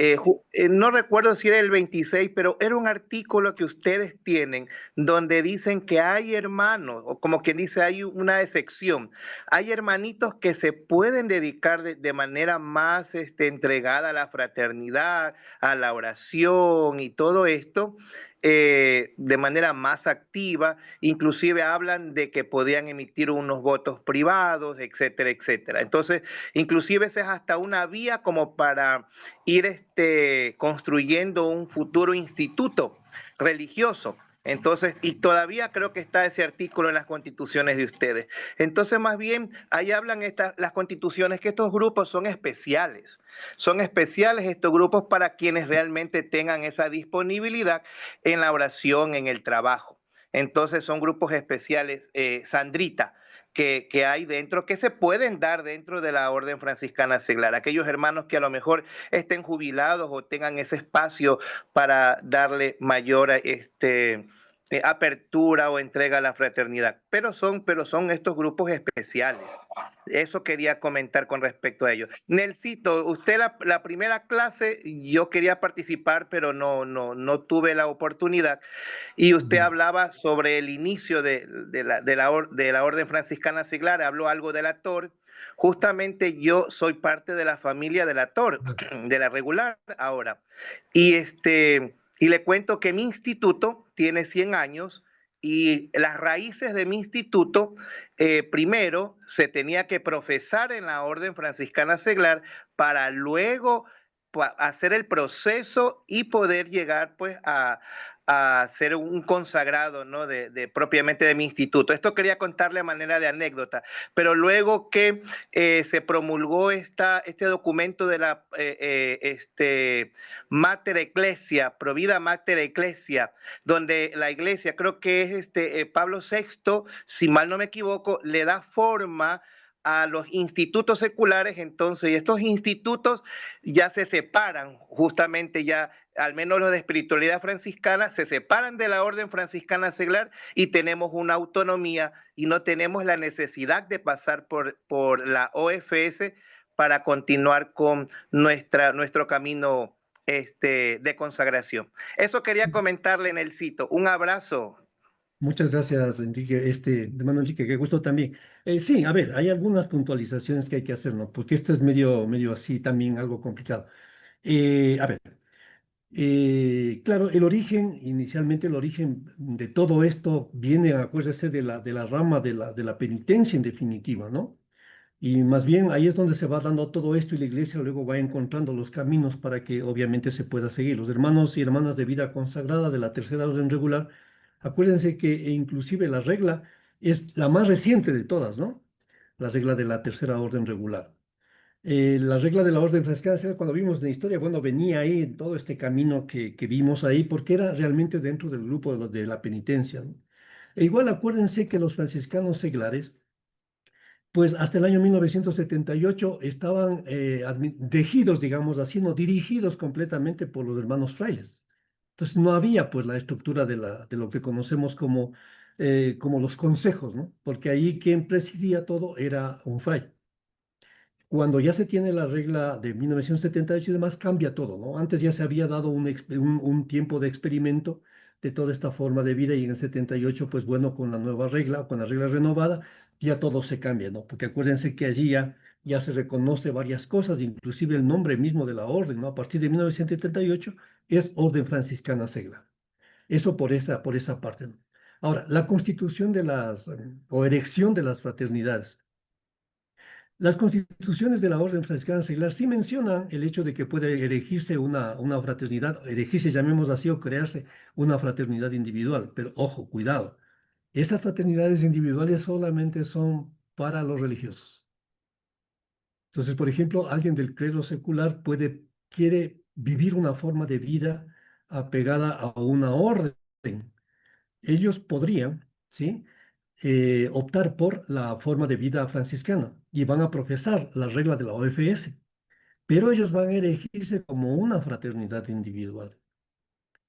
S3: No recuerdo si era el 26, pero era un artículo que ustedes tienen donde dicen que hay hermanos, o como quien dice, hay una excepción. Hay hermanitos que se pueden dedicar de manera más entregada a la fraternidad, a la oración y todo esto, de manera más activa. Inclusive hablan de que podían emitir unos votos privados, etcétera, etcétera. Entonces, inclusive esa es hasta una vía como para ir construyendo un futuro instituto religioso. Entonces, y todavía creo que está ese artículo en las constituciones de ustedes. Entonces, más bien, ahí hablan las constituciones que estos grupos son especiales. Son especiales estos grupos para quienes realmente tengan esa disponibilidad en la oración, en el trabajo. Entonces, son grupos especiales. Sandrita, que hay dentro, que se pueden dar dentro de la Orden Franciscana Seglar. Aquellos hermanos que a lo mejor estén jubilados o tengan ese espacio para darle mayor apertura o entrega a la fraternidad. Pero son estos grupos especiales. Eso quería comentar con respecto a ello. Nelsito, usted la primera clase, yo quería participar, pero no tuve la oportunidad. Y usted
S1: ya.
S3: hablaba sobre el inicio de la Orden Franciscana Seglar, habló algo de la TOR. Justamente yo soy parte de la familia de la TOR,
S1: Claro.
S3: de la regular ahora. Y le cuento que mi instituto tiene 100 años y las raíces de mi instituto, primero se tenía que profesar en la Orden Franciscana Seglar para luego hacer el proceso y poder llegar pues a ser un consagrado, ¿no? Propiamente de mi instituto. Esto quería contarle a manera de anécdota, pero luego que se promulgó este documento de la Mater Ecclesia, Provida Mater Ecclesia, donde la iglesia, creo que es Pablo VI, si mal no me equivoco, le da forma a los institutos seculares, entonces, y estos institutos ya se separan, justamente ya, al menos los de espiritualidad franciscana, se separan de la orden franciscana seglar y tenemos una autonomía y no tenemos la necesidad de pasar por la OFS para continuar con nuestro camino de consagración. Eso quería comentarle en el sitio. Un abrazo.
S1: Muchas gracias, Enrique. Hermano Enrique, qué gusto también. Sí, a ver, hay algunas puntualizaciones que hay que hacer, ¿no? Porque esto es medio así también algo complicado. A ver, claro, inicialmente el origen de todo esto viene, acuérdese, de la rama de la penitencia en definitiva, ¿no? Y más bien ahí es donde se va dando todo esto y la iglesia luego va encontrando los caminos para que obviamente se pueda seguir. Los hermanos y hermanas de vida consagrada de la tercera orden regular, acuérdense que inclusive la regla es la más reciente de todas, ¿no? La regla de la tercera orden regular. La regla de la orden franciscana, cuando vimos la historia, bueno, venía ahí en todo este camino que vimos ahí, porque era realmente dentro del grupo de la penitencia, ¿no? E igual acuérdense que los franciscanos seglares, pues hasta el año 1978 estaban regidos, digamos así, no dirigidos completamente por los hermanos frailes. Entonces no había pues la estructura de lo que conocemos como como los consejos, ¿no? Porque ahí quien presidía todo era un fray. Cuando ya se tiene la regla de 1978 y demás, cambia todo, ¿no? Antes ya se había dado un tiempo de experimento de toda esta forma de vida y en el 78, pues bueno, con la nueva regla, con la regla renovada, ya todo se cambia, ¿no? Porque acuérdense que allí ya se reconoce varias cosas, inclusive el nombre mismo de la orden, ¿no? A partir de 1978 es Orden Franciscana Seglar. Eso por esa parte, ¿no? Ahora, la constitución de o erección de las fraternidades. Las constituciones de la Orden Franciscana Seglar sí mencionan el hecho de que puede erigirse una fraternidad, erigirse, llamémoslo así, o crearse una fraternidad individual. Pero ojo, cuidado, esas fraternidades individuales solamente son para los religiosos. Entonces, por ejemplo, alguien del clero secular quiere vivir una forma de vida apegada a una orden. Ellos podrían, ¿sí? Optar por la forma de vida franciscana y van a profesar la regla de la OFS, pero ellos van a erigirse como una fraternidad individual,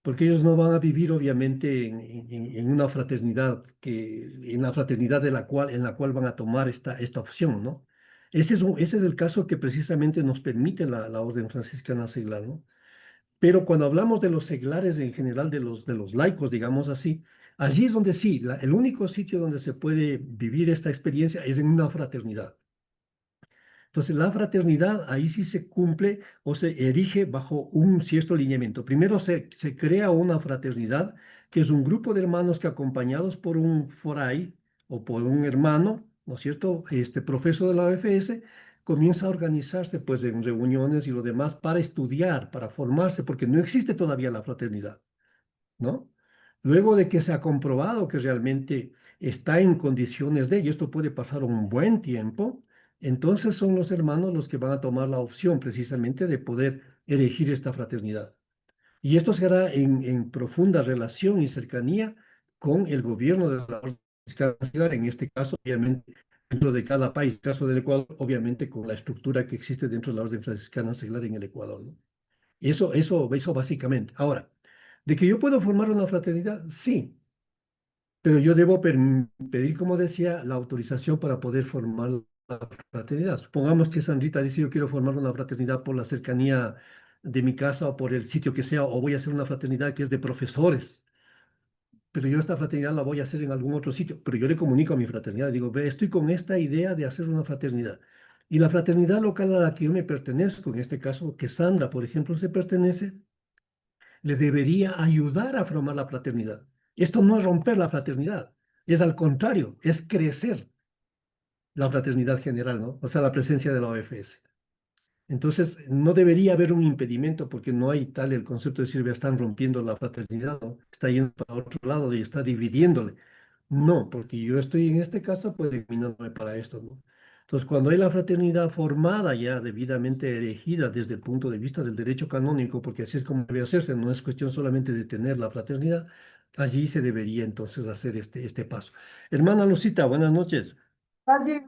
S1: porque ellos no van a vivir obviamente en una fraternidad en la fraternidad en la cual van a tomar esta opción, ¿no? Ese es el caso que precisamente nos permite la Orden Franciscana Seglar, ¿no? Pero cuando hablamos de los seglares en general, de los laicos, digamos así, allí es donde sí, el único sitio donde se puede vivir esta experiencia es en una fraternidad. Entonces, la fraternidad ahí sí se cumple o se erige bajo un cierto lineamiento. Primero se crea una fraternidad, que es un grupo de hermanos que acompañados por un foray o por un hermano, ¿no es cierto?, profeso de la OFS, comienza a organizarse pues en reuniones y lo demás para estudiar, para formarse, porque no existe todavía la fraternidad, ¿no? Luego de que se ha comprobado que realmente está en condiciones y esto puede pasar un buen tiempo, entonces son los hermanos los que van a tomar la opción precisamente de poder elegir esta fraternidad. Y esto se hará en profunda relación y cercanía con el gobierno de la Orden Franciscana, en este caso, obviamente, dentro de cada país, en el caso del Ecuador, obviamente con la estructura que existe dentro de la Orden Franciscana Seglar en el Ecuador, ¿no? Eso básicamente. Ahora, ¿de que yo puedo formar una fraternidad? Sí, pero yo debo pedir, como decía, la autorización para poder formar la fraternidad. Supongamos que Sandrita dice, yo quiero formar una fraternidad por la cercanía de mi casa o por el sitio que sea, o voy a hacer una fraternidad que es de profesores, pero yo esta fraternidad la voy a hacer en algún otro sitio, pero yo le comunico a mi fraternidad, digo, ve, estoy con esta idea de hacer una fraternidad. Y la fraternidad local a la que yo me pertenezco, en este caso, que Sandra, por ejemplo, se pertenece, le debería ayudar a formar la fraternidad. Esto no es romper la fraternidad, es al contrario, es crecer la fraternidad general, ¿no? O sea, la presencia de la OFS. Entonces, no debería haber un impedimento porque no hay tal el concepto de decir, "Vea, están rompiendo la fraternidad, ¿no? Está yendo para otro lado y está dividiéndole". No, porque yo estoy en este caso, pues, eliminándome para esto, ¿no? Entonces, cuando hay la fraternidad formada ya, debidamente elegida desde el punto de vista del derecho canónico, porque así es como debe hacerse, no es cuestión solamente de tener la fraternidad, allí se debería entonces hacer este paso. Hermana Lucita, buenas noches.
S4: Fácil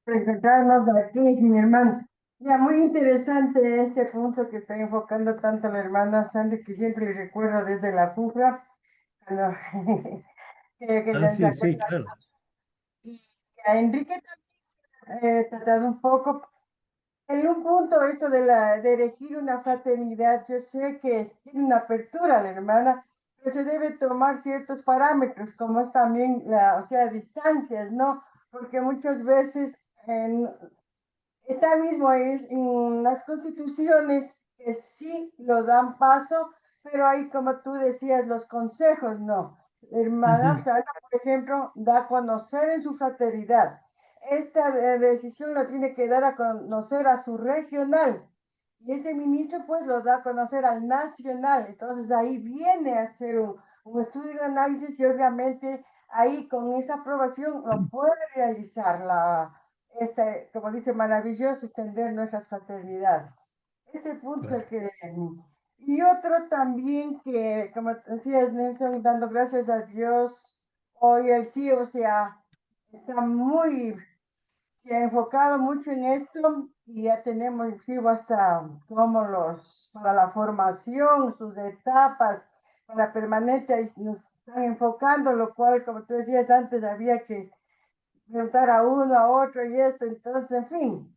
S4: presentarnos de aquí, mi hermano. Ya, muy interesante este punto que está enfocando tanto la hermana Sandy, que siempre recuerdo desde la FUFRA, cuando que
S1: Ah,
S4: se
S1: sí,
S4: acuerda.
S1: sí, claro.
S4: Y a Enrique también tratado un poco. En un punto esto de elegir una fraternidad, yo sé que tiene una apertura la hermana, pero se debe tomar ciertos parámetros, como es también o sea, distancias, ¿no? Porque muchas veces está mismo es en las constituciones que sí lo dan paso, pero ahí, como tú decías, los consejos no. Hermana
S1: Ujú,
S4: Sara, por ejemplo, da a conocer en su fraternidad. Esta decisión lo tiene que dar a conocer a su regional. Y ese ministro pues lo da a conocer al nacional. Entonces ahí viene a hacer un estudio de análisis y obviamente ahí con esa aprobación lo puede realizar como dice, maravilloso extender nuestras fraternidades. Este punto es
S1: claro.
S4: el que... Y otro también que, como decías, Nelson, dando gracias a Dios, hoy el sí, o sea, está se ha enfocado mucho en esto y ya tenemos inclusive hasta para la formación, sus etapas, para permanente, están enfocando, lo cual, como tú decías antes, había que preguntar a uno, a otro y esto, entonces, en fin.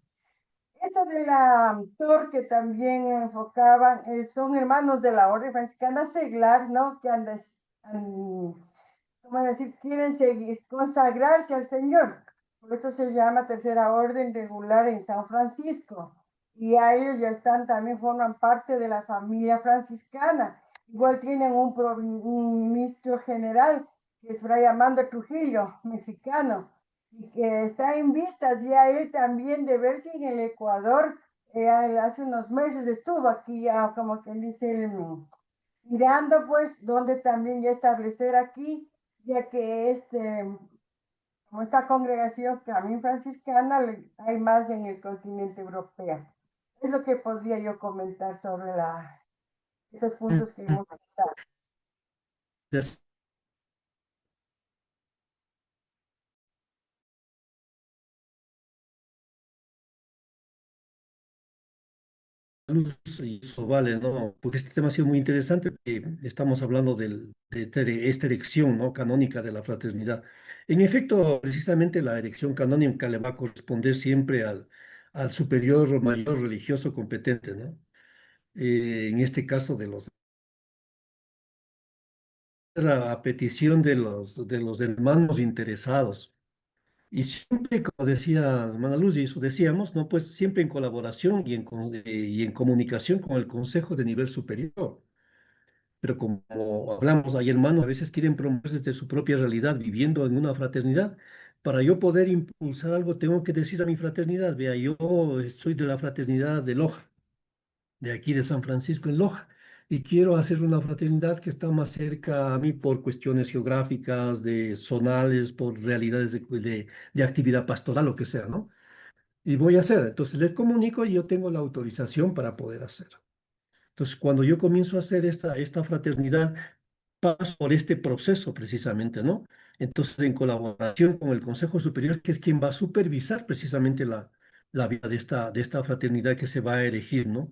S4: Esto de la Tor que también enfocaban, son hermanos de la Orden Franciscana Seglar, ¿no? Que ¿cómo decir? Quieren seguir, consagrarse al Señor. Por eso se llama Tercera Orden Regular en San Francisco. Y a ellos ya están, también forman parte de la familia franciscana. Igual tienen un ministro general, que es Fray Amando Trujillo, mexicano, y que está en vistas ya él también de ver si en el Ecuador, hace unos meses estuvo aquí, ya como que dice, mirando pues dónde también ya establecer aquí, ya que como esta congregación también franciscana hay más en el continente europeo. Es lo que podría yo comentar sobre estos puntos que hemos tratado.
S1: Luz, y eso vale, ¿no? Porque este tema ha sido muy interesante, porque estamos hablando esta erección, ¿no? Canónica de la fraternidad. En efecto, precisamente la erección canónica le va a corresponder siempre al superior mayor religioso competente, ¿no? En este caso a petición de los hermanos interesados. Y siempre, como decía hermana Luz, y eso decíamos, ¿no? Pues siempre en colaboración y en comunicación con el Consejo de Nivel Superior. Pero como hablamos, hay hermanos a veces quieren promover desde su propia realidad, viviendo en una fraternidad. Para yo poder impulsar algo, tengo que decir a mi fraternidad, vea, yo soy de la fraternidad de Loja, de aquí de San Francisco en Loja, y quiero hacer una fraternidad que está más cerca a mí por cuestiones geográficas, de zonales, por realidades de actividad pastoral, lo que sea, ¿no? Y voy a hacer. Entonces les comunico y yo tengo la autorización para poder hacer. Entonces, cuando yo comienzo a hacer esta fraternidad, paso por este proceso precisamente, ¿no? Entonces, en colaboración con el Consejo Superior, que es quien va a supervisar precisamente la vida de esta fraternidad que se va a erigir, ¿no?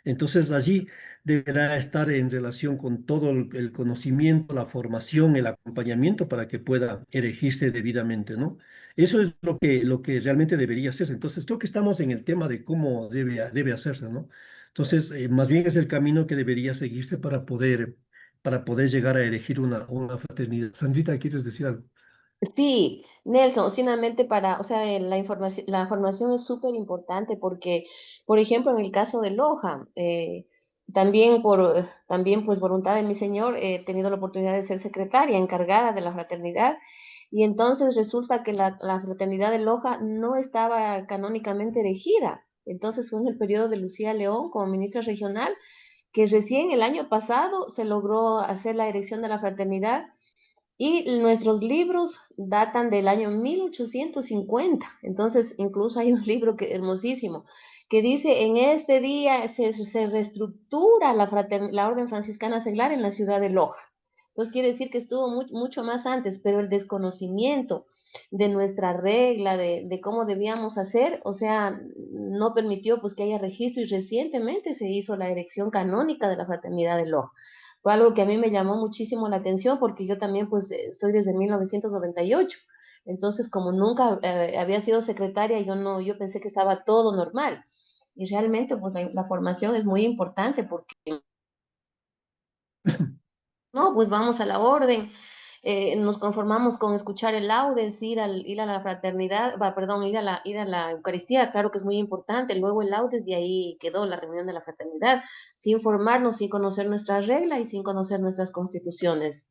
S1: Entonces, allí deberá estar en relación con todo el conocimiento, la formación, el acompañamiento para que pueda erigirse debidamente, ¿no? Eso es lo que realmente debería hacerse. Entonces, creo que estamos en el tema de cómo debe hacerse, ¿no? Entonces, más bien es el camino que debería seguirse para poder llegar a elegir una fraternidad. Sandrita, ¿quieres decir algo?
S2: Sí, Nelson, finalmente o sea, la formación es súper importante porque, por ejemplo, en el caso de Loja, también pues voluntad de mi señor, he tenido la oportunidad de ser secretaria encargada de la fraternidad y entonces resulta que la fraternidad de Loja no estaba canónicamente erigida. Entonces fue en el periodo de Lucía León como ministra regional que recién el año pasado se logró hacer la erección de la fraternidad y nuestros libros datan del año 1850. Entonces, incluso hay un libro hermosísimo que dice, en este día se reestructura la Orden Franciscana Seglar en la ciudad de Loja. Entonces quiere decir que estuvo mucho más antes, pero el desconocimiento de nuestra regla, de cómo debíamos hacer, o sea, no permitió pues que haya registro y recientemente se hizo la erección canónica de la Fraternidad de Loja. Fue algo que a mí me llamó muchísimo la atención porque yo también pues soy desde 1998. Entonces, como nunca había sido secretaria, yo no, yo pensé que estaba todo normal. Y realmente pues la formación es muy importante porque no, pues vamos a la orden, nos conformamos con escuchar el laudes, ir a la fraternidad, perdón, ir a la Eucaristía, claro que es muy importante, luego el laudes y ahí quedó la reunión de la fraternidad, sin formarnos, sin conocer nuestra regla y sin conocer nuestras constituciones.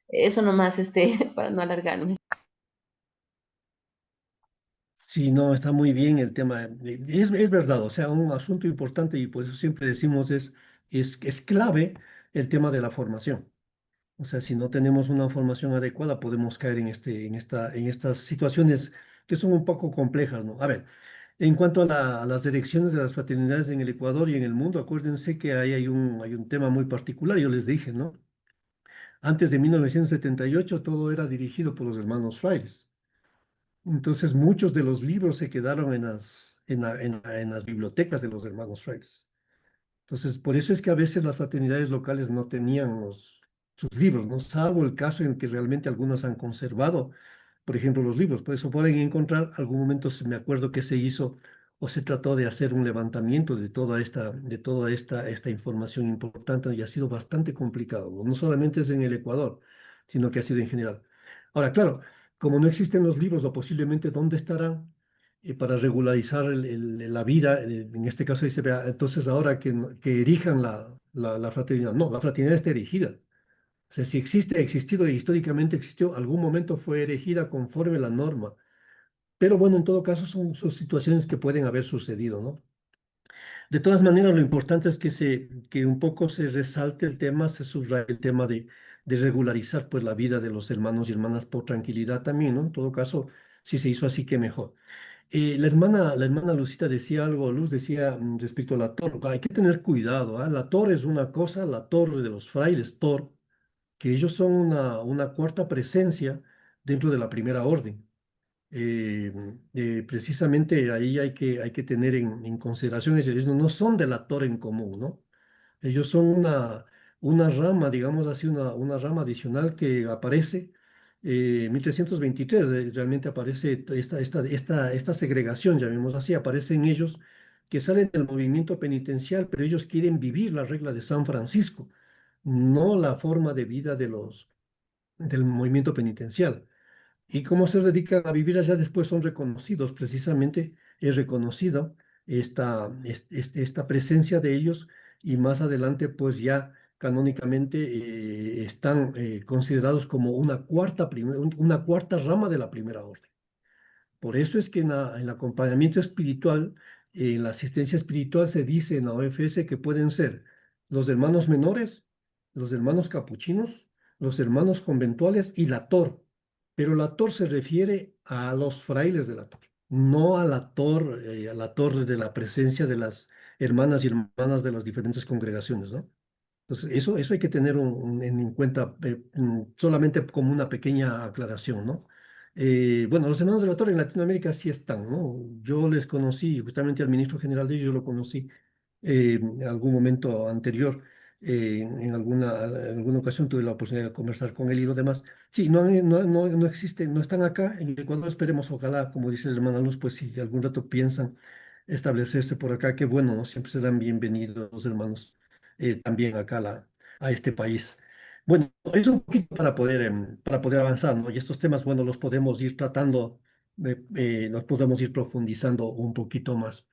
S2: Eso nomás, para no alargarme.
S1: Sí, no, está muy bien el tema. Es verdad, o sea, un asunto importante y por eso siempre decimos es clave el tema de la formación. O sea, si no tenemos una formación adecuada, podemos caer en estas situaciones que son un poco complejas, ¿no? A ver, en cuanto a las direcciones de las fraternidades en el Ecuador y en el mundo, acuérdense que ahí hay un tema muy particular, yo les dije, ¿no? Antes de 1978 todo era dirigido por los hermanos frailes. Entonces muchos de los libros se quedaron en las bibliotecas de los hermanos frailes. Entonces, por eso es que a veces las fraternidades locales no tenían sus libros, ¿no? Salvo el caso en que realmente algunas han conservado, por ejemplo, los libros. Por eso pueden encontrar, algún momento me acuerdo que se hizo o se trató de hacer un levantamiento de toda esta información importante y ha sido bastante complicado, ¿no? No solamente es en el Ecuador, sino que ha sido en general. Ahora, claro, como no existen los libros o posiblemente dónde estarán para regularizar la vida, en este caso dice, vea, entonces ahora que erijan la fraternidad. No, la fraternidad está erigida. O sea, si existe, ha existido y históricamente existió, algún momento fue erigida conforme la norma. Pero bueno, en todo caso son situaciones que pueden haber sucedido, ¿no? De todas maneras, lo importante es que un poco se resalte el tema, se subraye el tema de regularizar pues la vida de los hermanos y hermanas por tranquilidad también, ¿no? En todo caso, si se hizo así, que mejor. La hermana Lucita decía algo, Luz decía respecto a la Tor, hay que tener cuidado, ¿ah? La Tor es una cosa, la Torre de los frailes, Tor, que ellos son una cuarta presencia dentro de la primera orden. Eh, Precisamente ahí hay que tener en consideración, ellos no son de la Torre en común, ¿no? Ellos son una rama, digamos así, una rama adicional que aparece. 1323 realmente aparece esta segregación, llamemos así, aparece en ellos que salen del movimiento penitencial, pero ellos quieren vivir la regla de San Francisco, no la forma de vida del movimiento penitencial. Y cómo se dedican a vivir allá después son reconocidos, precisamente es reconocido esta presencia de ellos y más adelante pues ya canónicamente están considerados como una cuarta rama de la primera orden. Por eso es que en el acompañamiento espiritual, en la asistencia espiritual se dice en la OFS que pueden ser los hermanos menores, los hermanos capuchinos, los hermanos conventuales y la TOR. Pero la TOR se refiere a los frailes de la TOR, no a la torre de la presencia de las hermanas y hermanas de las diferentes congregaciones, ¿no? Entonces, eso hay que tener en cuenta solamente como una pequeña aclaración, ¿no? Bueno, los hermanos de la Torre en Latinoamérica sí están, ¿no? Yo les conocí, justamente al ministro general de ellos yo lo conocí en algún momento anterior, en alguna ocasión tuve la oportunidad de conversar con él y lo demás. Sí, no existe, no están acá. En Ecuador esperemos, ojalá, como dice el hermano Luz, pues si algún rato piensan establecerse por acá, qué bueno, ¿no? Siempre serán bienvenidos los hermanos también acá a este país. Bueno, es un poquito para poder avanzar, ¿no? Y estos temas, bueno, los podemos ir tratando, los podemos ir profundizando un poquito más.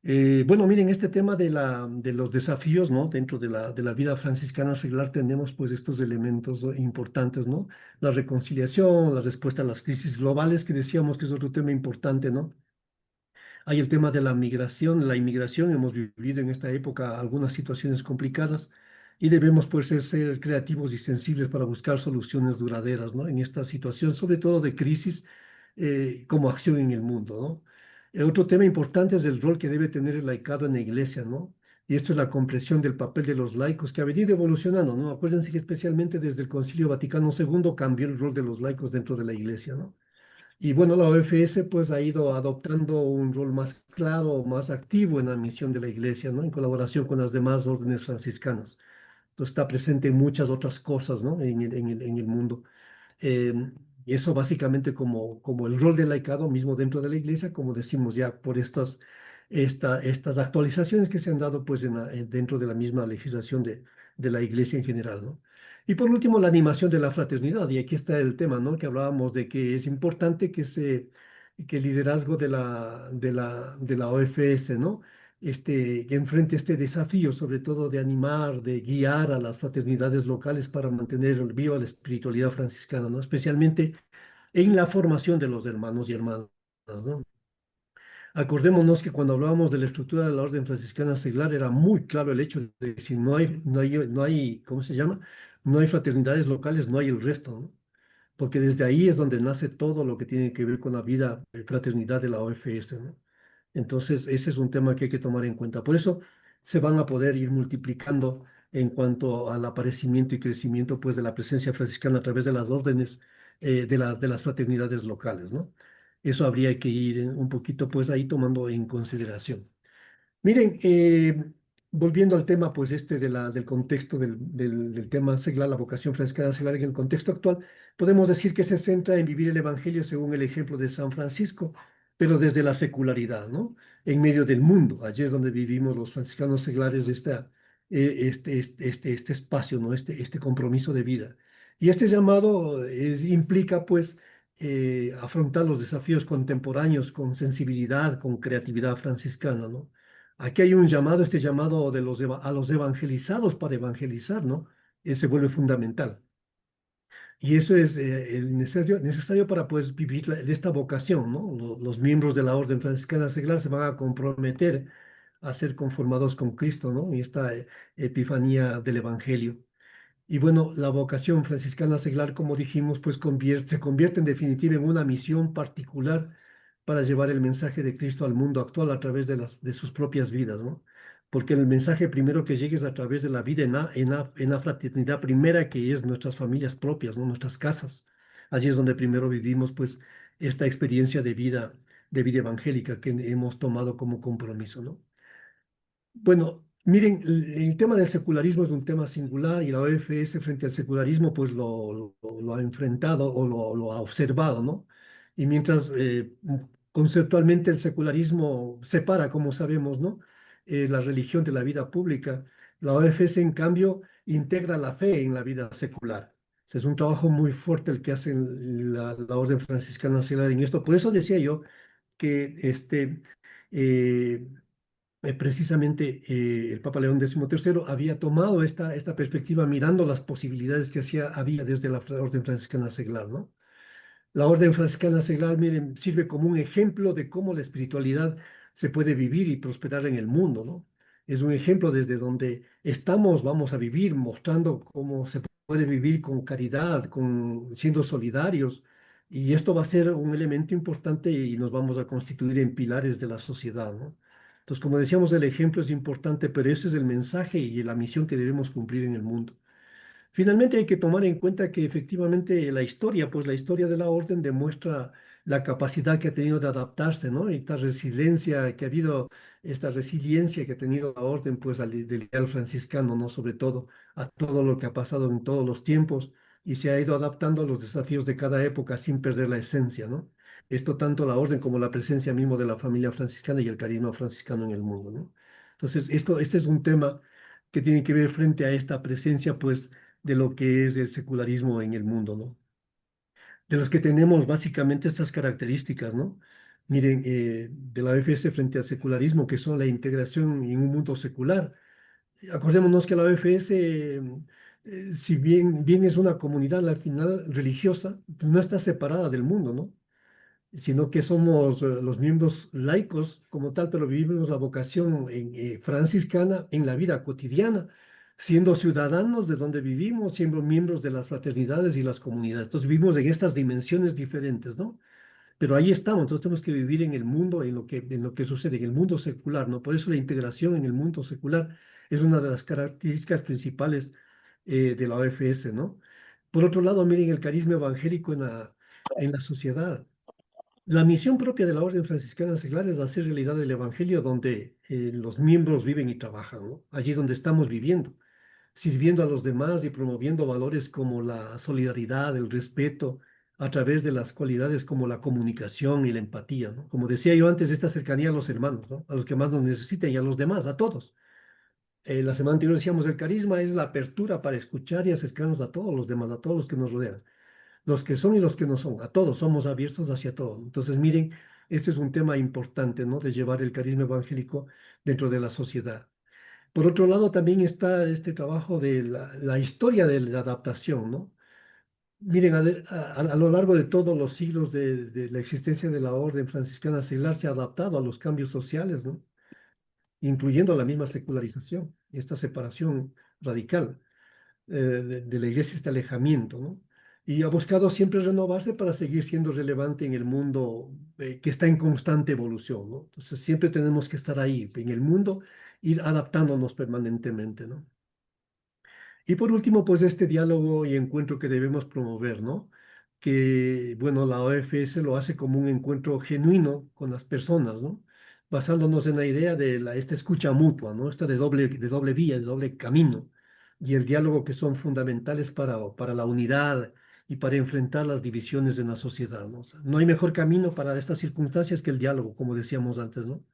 S1: Bueno, miren, este tema de los desafíos, ¿no? Dentro de la vida franciscana seglar tenemos pues estos elementos, ¿no?, importantes, ¿no? La reconciliación, la respuesta a las crisis globales, que decíamos que es otro tema importante, ¿no? Hay el tema de la inmigración, hemos vivido en esta época algunas situaciones complicadas y debemos pues ser creativos y sensibles para buscar soluciones duraderas, ¿no? En esta situación, sobre todo de crisis, como acción en el mundo, ¿no? Otro tema importante es el rol que debe tener el laicado en la iglesia, ¿no? Y esto es la comprensión del papel de los laicos que ha venido evolucionando, ¿no? Acuérdense que especialmente desde el Concilio Vaticano II cambió el rol de los laicos dentro de la iglesia, ¿no? Y bueno, la OFS pues ha ido adoptando un rol más claro, más activo en la misión de la iglesia, ¿no? En colaboración con las demás órdenes franciscanas. Entonces está presente en muchas otras cosas, ¿no? En el mundo. Eh, y eso básicamente como el rol del laicado mismo dentro de la iglesia, como decimos ya por estas actualizaciones que se han dado pues dentro de la misma legislación de la iglesia en general, ¿no? Y por último, la animación de la fraternidad. Y aquí está el tema, ¿no? Que hablábamos de que es importante que el liderazgo de la OFS, ¿no? Que enfrente este desafío, sobre todo de animar, de guiar a las fraternidades locales para mantener viva la espiritualidad franciscana, ¿no? Especialmente en la formación de los hermanos y hermanas, ¿no? Acordémonos que cuando hablábamos de la estructura de la orden franciscana seglar era muy claro el hecho de que si no hay, ¿cómo se llama? No hay fraternidades locales, no hay el resto, ¿no? Porque desde ahí es donde nace todo lo que tiene que ver con la vida, fraternidad de la OFS, ¿no? Entonces, ese es un tema que hay que tomar en cuenta. Por eso se van a poder ir multiplicando en cuanto al aparecimiento y crecimiento, pues, de la presencia franciscana a través de las órdenes de las fraternidades locales, ¿no? Eso habría que ir un poquito, pues, ahí tomando en consideración. Miren, volviendo al tema, pues, del contexto del tema seglar, la vocación franciscana seglar en el contexto actual, podemos decir que se centra en vivir el Evangelio según el ejemplo de San Francisco, pero desde la secularidad, ¿no? En medio del mundo. Allí es donde vivimos los franciscanos seglares de este espacio, ¿no? Este compromiso de vida. Y este llamado implica, pues, afrontar los desafíos contemporáneos con sensibilidad, con creatividad franciscana, ¿no? Aquí hay un llamado, este llamado a los evangelizados para evangelizar, ¿no? Se vuelve fundamental. Y eso es necesario para pues, vivir de esta vocación, ¿no? Los miembros de la Orden Franciscana Seglar se van a comprometer a ser conformados con Cristo, ¿no? Y esta epifanía del Evangelio. Y bueno, la vocación franciscana seglar, como dijimos, pues se convierte en definitiva en una misión particular para llevar el mensaje de Cristo al mundo actual a través de sus propias vidas, ¿no? Porque el mensaje primero que llegue es a través de la vida en la fraternidad primera, que es nuestras familias propias, ¿no? Nuestras casas. Allí es donde primero vivimos, pues, esta experiencia de vida evangélica que hemos tomado como compromiso, ¿no? Bueno, miren, el tema del secularismo es un tema singular y la OFS frente al secularismo pues lo ha enfrentado o lo ha observado, ¿no? Y mientras conceptualmente el secularismo separa, como sabemos, ¿no? La religión de la vida pública, la OFS en cambio integra la fe en la vida secular. Es un trabajo muy fuerte el que hace la Orden Franciscana Seglar en esto. Por eso decía yo que eh, precisamente el Papa León XIII había tomado esta perspectiva mirando las posibilidades que había desde la Orden Franciscana Seglar, ¿no? La Orden Franciscana Seglar, miren, sirve como un ejemplo de cómo la espiritualidad se puede vivir y prosperar en el mundo, ¿no? Es un ejemplo desde donde estamos, vamos a vivir, mostrando cómo se puede vivir con caridad, siendo solidarios, y esto va a ser un elemento importante y nos vamos a constituir en pilares de la sociedad, ¿no? Entonces, como decíamos, el ejemplo es importante, pero ese es el mensaje y la misión que debemos cumplir en el mundo. Finalmente hay que tomar en cuenta que efectivamente la historia, pues la historia de la orden demuestra la capacidad que ha tenido de adaptarse, ¿no? Y esta resiliencia que ha habido, esta resiliencia que ha tenido la orden, pues del ideal franciscano, ¿no? Sobre todo a todo lo que ha pasado en todos los tiempos y se ha ido adaptando a los desafíos de cada época sin perder la esencia, ¿no? Esto tanto la orden como la presencia mismo de la familia franciscana y el carisma franciscano en el mundo, ¿no? Entonces, este es un tema que tiene que ver frente a esta presencia, pues de lo que es el secularismo en el mundo, ¿no? De los que tenemos básicamente estas características, ¿no? Miren, de la OFS frente al secularismo, que son la integración en un mundo secular. Acordémonos que la OFS, si bien es una comunidad al final religiosa, pues no está separada del mundo, ¿no? Sino que somos los miembros laicos como tal, pero vivimos la vocación franciscana en la vida cotidiana, siendo ciudadanos de donde vivimos, siendo miembros de las fraternidades y las comunidades. Entonces vivimos en estas dimensiones diferentes, ¿no? Pero ahí estamos, entonces tenemos que vivir en el mundo, en lo que sucede, en el mundo secular, ¿no? Por eso la integración en el mundo secular es una de las características principales de la OFS, ¿no? Por otro lado, miren el carisma evangélico en la sociedad. La misión propia de la Orden Franciscana Seglar es hacer realidad el Evangelio donde los miembros viven y trabajan, ¿no? Allí donde estamos viviendo, sirviendo a los demás y promoviendo valores como la solidaridad, el respeto, a través de las cualidades como la comunicación y la empatía, ¿no? Como decía yo antes, esta cercanía a los hermanos, ¿no? A los que más nos necesiten y a los demás, a todos. La semana anterior decíamos, el carisma es la apertura para escuchar y acercarnos a todos los demás, a todos los que nos rodean, los que son y los que no son, a todos somos abiertos hacia todos. Entonces, miren, este es un tema importante, ¿no? De llevar el carisma evangélico dentro de la sociedad. Por otro lado, también está este trabajo de la historia de la adaptación, ¿no? Miren, a lo largo de todos los siglos de la existencia de la orden franciscana seglar se ha adaptado a los cambios sociales, ¿no? Incluyendo la misma secularización, esta separación radical de la iglesia, este alejamiento, ¿no? Y ha buscado siempre renovarse para seguir siendo relevante en el mundo que está en constante evolución, ¿no? Entonces siempre tenemos que estar ahí, en el mundo, ir adaptándonos permanentemente, ¿no? Y por último, pues este diálogo y encuentro que debemos promover, ¿no? Que, bueno, la OFS lo hace como un encuentro genuino con las personas, ¿no? basándonos en la idea de esta escucha mutua, ¿no? Esta de doble vía, de doble camino, y el diálogo que son fundamentales para la unidad y para enfrentar las divisiones en la sociedad, ¿no? O sea, no hay mejor camino para estas circunstancias que el diálogo, como decíamos antes, ¿no?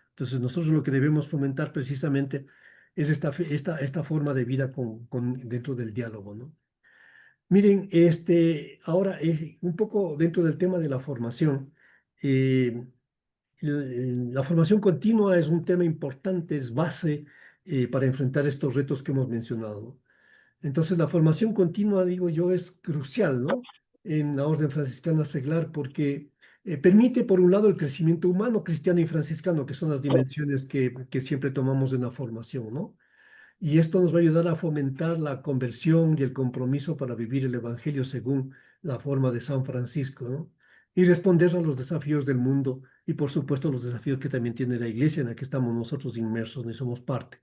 S1: Entonces nosotros lo que debemos fomentar precisamente es esta forma de vida dentro del diálogo, ¿no? Miren, ahora un poco dentro del tema de la formación. eh, la formación continua es un tema importante, es base para enfrentar estos retos que hemos mencionado, ¿no? Entonces, la formación continua, digo yo, es crucial, ¿no? En la Orden Franciscana Seglar, porque permite, por un lado, el crecimiento humano, cristiano y franciscano, que son las dimensiones que siempre tomamos en la formación, ¿no? Y esto nos va a ayudar a fomentar la conversión y el compromiso para vivir el Evangelio según la forma de San Francisco, ¿no? Y responder a los desafíos del mundo y, por supuesto, los desafíos que también tiene la iglesia en la que estamos nosotros inmersos y somos parte.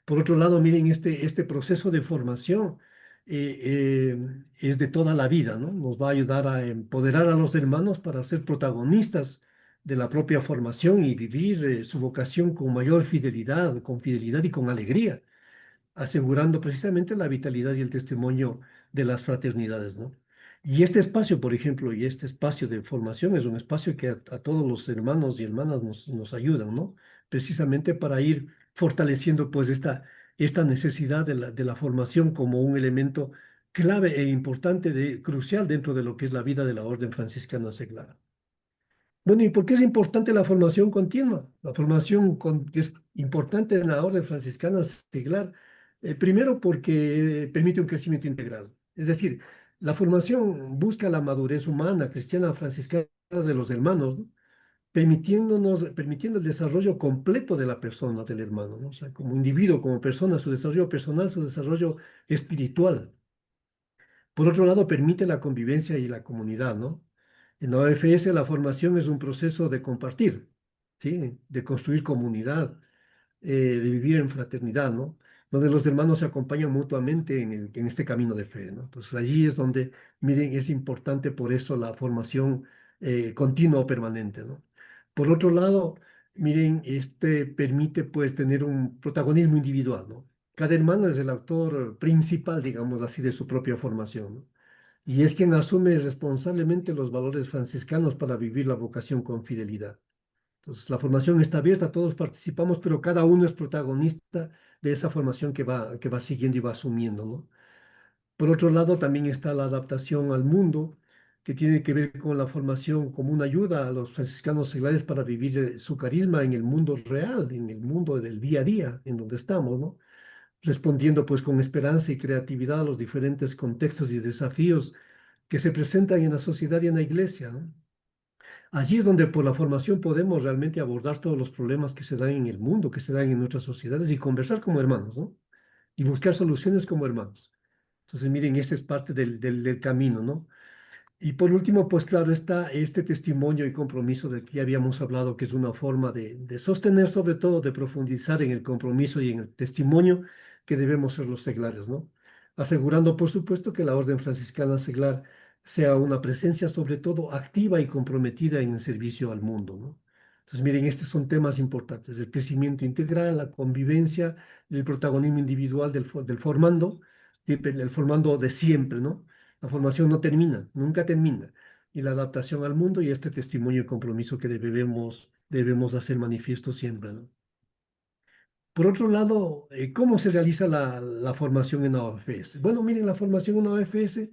S1: Por otro lado, miren, este proceso de formación es de toda la vida, ¿no? Nos va a ayudar a empoderar a los hermanos para ser protagonistas de la propia formación y vivir su vocación con fidelidad y con alegría, asegurando precisamente la vitalidad y el testimonio de las fraternidades, ¿no? Y este espacio, por ejemplo, y este espacio de formación es un espacio que a todos los hermanos y hermanas nos ayudan, ¿no? Precisamente para ir fortaleciendo pues esta necesidad de la formación como un elemento clave e importante, crucial dentro de lo que es la vida de la Orden Franciscana Seglar. Bueno, ¿y por qué es importante la formación continua? La formación que es importante en la orden franciscana seglar, primero porque permite un crecimiento integral. Es decir, la formación busca la madurez humana, cristiana, franciscana de los hermanos, ¿no? Permitiendo el desarrollo completo de la persona del hermano, ¿no? O sea, como individuo, como persona, su desarrollo personal, su desarrollo espiritual. Por otro lado, permite la convivencia y la comunidad, ¿no? En la OFS la formación es un proceso de compartir, ¿sí? De construir comunidad, de vivir en fraternidad, ¿no? Donde los hermanos se acompañan mutuamente en este camino de fe, ¿no? Entonces allí es donde, miren, es importante por eso la formación continua o permanente, ¿no? Por otro lado, miren, permite pues tener un protagonismo individual, ¿no? Cada hermano es el autor principal, digamos así, de su propia formación, ¿no? Y es quien asume responsablemente los valores franciscanos para vivir la vocación con fidelidad. Entonces, la formación está abierta, todos participamos, pero cada uno es protagonista de esa formación que va siguiendo y va asumiendo, ¿no? Por otro lado, también está la adaptación al mundo, que tiene que ver con la formación como una ayuda a los franciscanos seglares para vivir su carisma en el mundo real, en el mundo del día a día, en donde estamos, ¿no? Respondiendo pues con esperanza y creatividad a los diferentes contextos y desafíos que se presentan en la sociedad y en la iglesia, ¿no? Allí es donde por la formación podemos realmente abordar todos los problemas que se dan en el mundo, que se dan en nuestras sociedades y conversar como hermanos, ¿no? Y buscar soluciones como hermanos. Entonces, miren, ese es parte del camino, ¿no? Y por último, pues claro, está este testimonio y compromiso del que ya habíamos hablado, que es una forma de sostener, sobre todo, de profundizar en el compromiso y en el testimonio que debemos ser los seglares, ¿no? Asegurando, por supuesto, que la Orden Franciscana Seglar sea una presencia, sobre todo, activa y comprometida en el servicio al mundo, ¿no? Entonces, miren, estos son temas importantes: el crecimiento integral, la convivencia, el protagonismo individual del formando, el formando de siempre, ¿no? La formación no termina, nunca termina. Y la adaptación al mundo y este testimonio y compromiso que debemos hacer manifiesto siempre, ¿no? Por otro lado, ¿cómo se realiza la formación en la OFS? Bueno, miren, la formación en la OFS,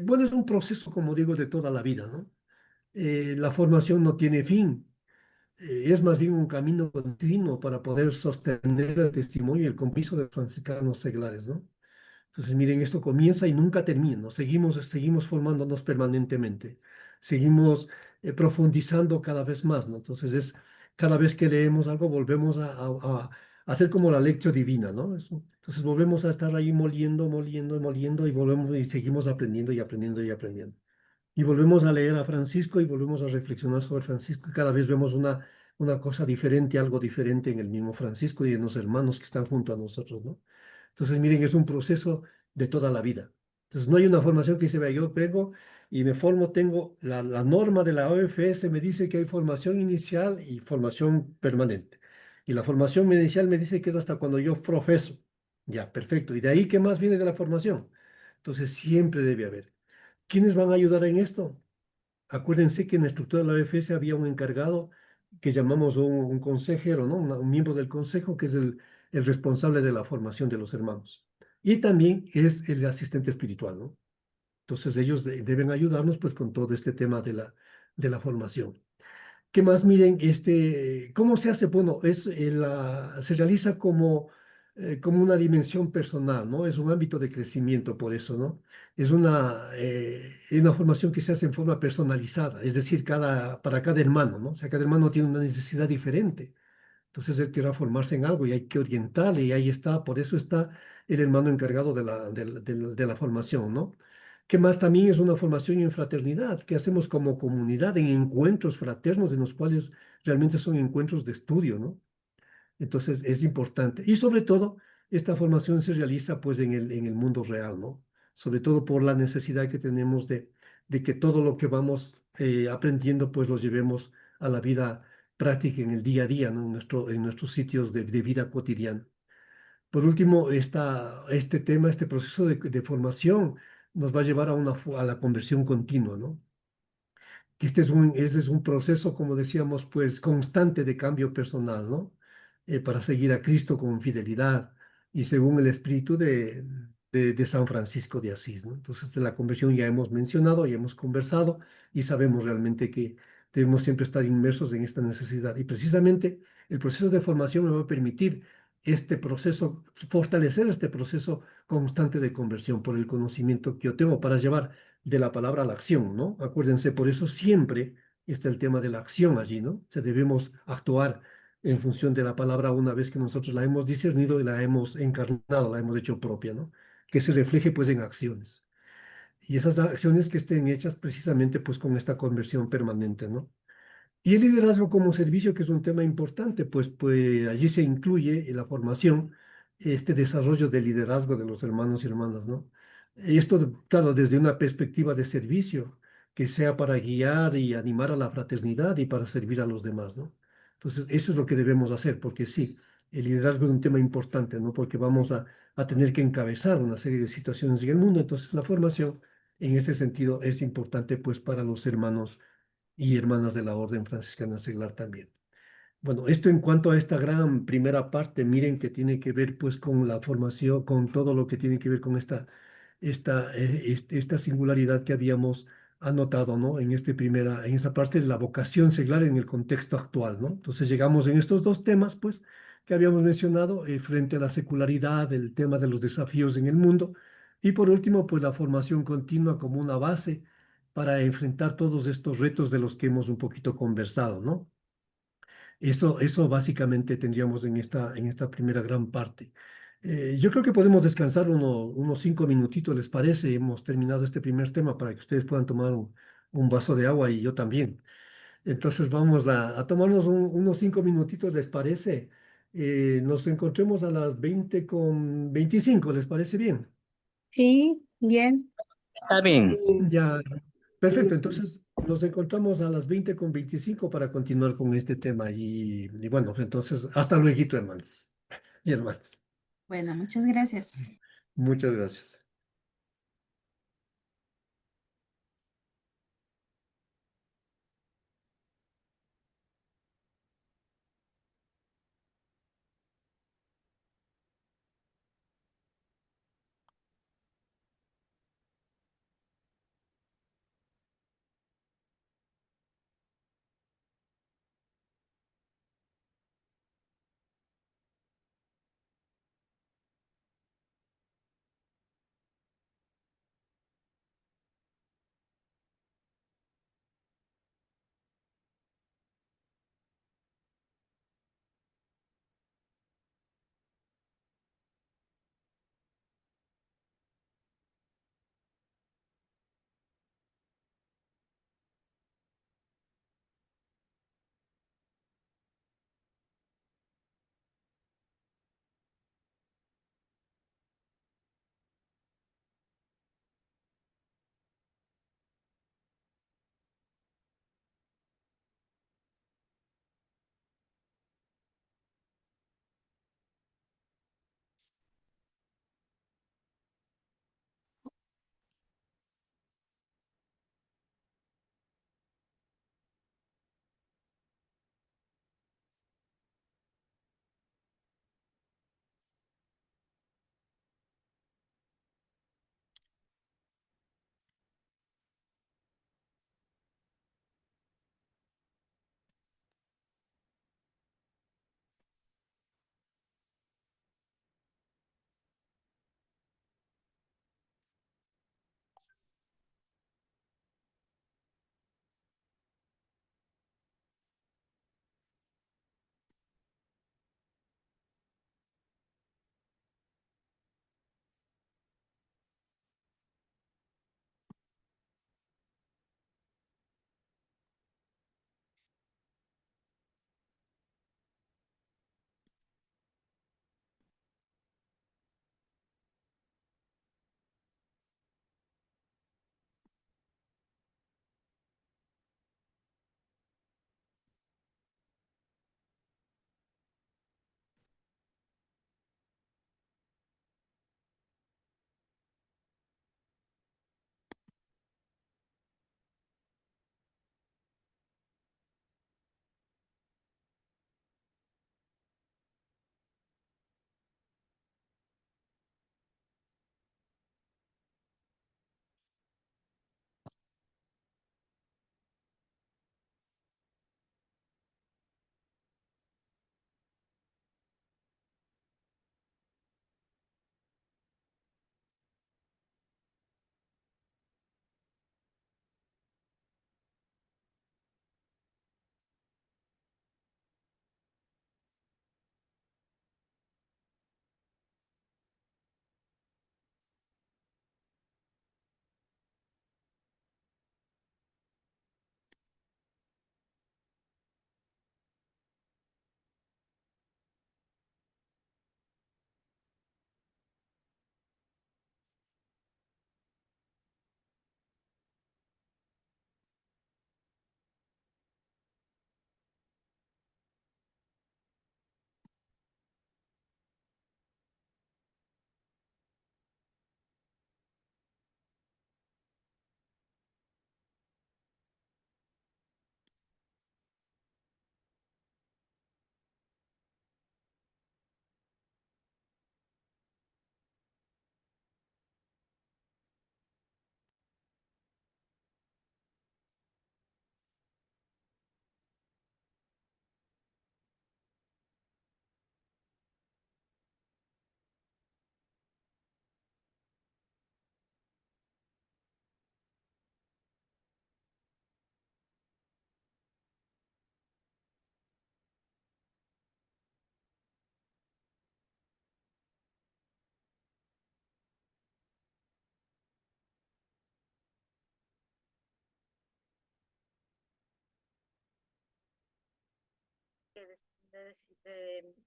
S1: bueno, es un proceso, como digo, de toda la vida, ¿no? La formación no tiene fin, es más bien un camino continuo para poder sostener el testimonio y el compromiso de los franciscanos seglares, ¿no? Entonces, miren, esto comienza y nunca termina, ¿no? Seguimos formándonos permanentemente, seguimos profundizando cada vez más, ¿no? Entonces, cada vez que leemos algo, volvemos a hacer como la lección divina, ¿no? Entonces, volvemos a estar ahí moliendo, moliendo, moliendo y volvemos y seguimos aprendiendo y aprendiendo y aprendiendo. Y volvemos a leer a Francisco y volvemos a reflexionar sobre Francisco y cada vez vemos una cosa diferente, algo diferente en el mismo Francisco y en los hermanos que están junto a nosotros, ¿no? Entonces, miren, es un proceso de toda la vida. Entonces, no hay una formación que se vea, yo vengo y me formo, tengo la norma de la OFS me dice que hay formación inicial y formación permanente. Y la formación inicial me dice que es hasta cuando yo profeso. Ya, perfecto. ¿Y de ahí qué más viene de la formación? Entonces siempre debe haber. ¿Quiénes van a ayudar en esto? Acuérdense que en la estructura de la OFS había un encargado que llamamos un consejero, ¿no? Un miembro del consejo que es el responsable de la formación de los hermanos. Y también es el asistente espiritual, ¿no? Entonces ellos deben ayudarnos pues con todo este tema de la formación. ¿Qué más? Miren, ¿cómo se hace? Bueno, se realiza como una dimensión personal, ¿no? Es un ámbito de crecimiento por eso, ¿no? Es una formación que se hace en forma personalizada, es decir, para cada hermano, ¿no? O sea, cada hermano tiene una necesidad diferente. Entonces él quiere formarse en algo y hay que orientarle y ahí está, por eso está el hermano encargado de la formación, ¿no? ¿Qué más? También es una formación en fraternidad que hacemos como comunidad, en encuentros fraternos, en los cuales realmente son encuentros de estudio, ¿no? Entonces es importante. Y sobre todo, esta formación se realiza pues en el mundo real, ¿no? Sobre todo por la necesidad que tenemos de que todo lo que vamos aprendiendo pues lo llevemos a la vida práctica en el día a día, ¿no? En nuestros sitios de vida cotidiana. Por último, este tema, este proceso de formación nos va a llevar a la conversión continua, ¿no? Que ese es un proceso, como decíamos, pues constante de cambio personal, ¿no? Para seguir a Cristo con fidelidad y según el espíritu de San Francisco de Asís, ¿no? Entonces, de la conversión ya hemos mencionado, ya hemos conversado y sabemos realmente que debemos siempre estar inmersos en esta necesidad. Y precisamente el proceso de formación me va a permitir este proceso, fortalecer este proceso constante de conversión por el conocimiento que yo tengo para llevar de la palabra a la acción, ¿no? Acuérdense, por eso siempre está el tema de la acción allí, ¿no? O sea, debemos actuar en función de la palabra una vez que nosotros la hemos discernido y la hemos encarnado, la hemos hecho propia, ¿no? Que se refleje pues en acciones. Y esas acciones que estén hechas precisamente pues con esta conversión permanente, ¿no? Y el liderazgo como servicio, que es un tema importante, pues allí se incluye en la formación, este desarrollo del liderazgo de los hermanos y hermanas, ¿no? Y esto, claro, desde una perspectiva de servicio, que sea para guiar y animar a la fraternidad y para servir a los demás, ¿no? Entonces, eso es lo que debemos hacer, porque sí, el liderazgo es un tema importante, ¿no? Porque vamos a tener que encabezar una serie de situaciones en el mundo, entonces la formación, en ese sentido, es importante, pues, para los hermanos y hermanas de la Orden Franciscana Seglar también. Bueno, esto en cuanto a esta gran primera parte, miren que tiene que ver pues con la formación, con todo lo que tiene que ver con esta singularidad que habíamos anotado, ¿no? En esta parte de la vocación seglar en el contexto actual, ¿no? Entonces llegamos en estos dos temas, pues, que habíamos mencionado, frente a la secularidad, el tema de los desafíos en el mundo, y por último, pues la formación continua como una base para enfrentar todos estos retos de los que hemos un poquito conversado, ¿no? Eso básicamente tendríamos en esta primera gran parte. Yo creo que podemos descansar unos 5 minutitos, ¿les parece? Hemos terminado este primer tema para que ustedes puedan tomar un vaso de agua y yo también. Entonces vamos a tomarnos unos 5 minutitos, ¿les parece? Nos encontremos a las 20:25, ¿les parece bien?
S5: Sí, bien.
S6: Está bien.
S1: Ya, perfecto. Entonces nos encontramos a las 20:25 para continuar con este tema. Y bueno, entonces hasta luego, hermanos y hermanas.
S5: Bueno, muchas gracias.
S1: Muchas gracias.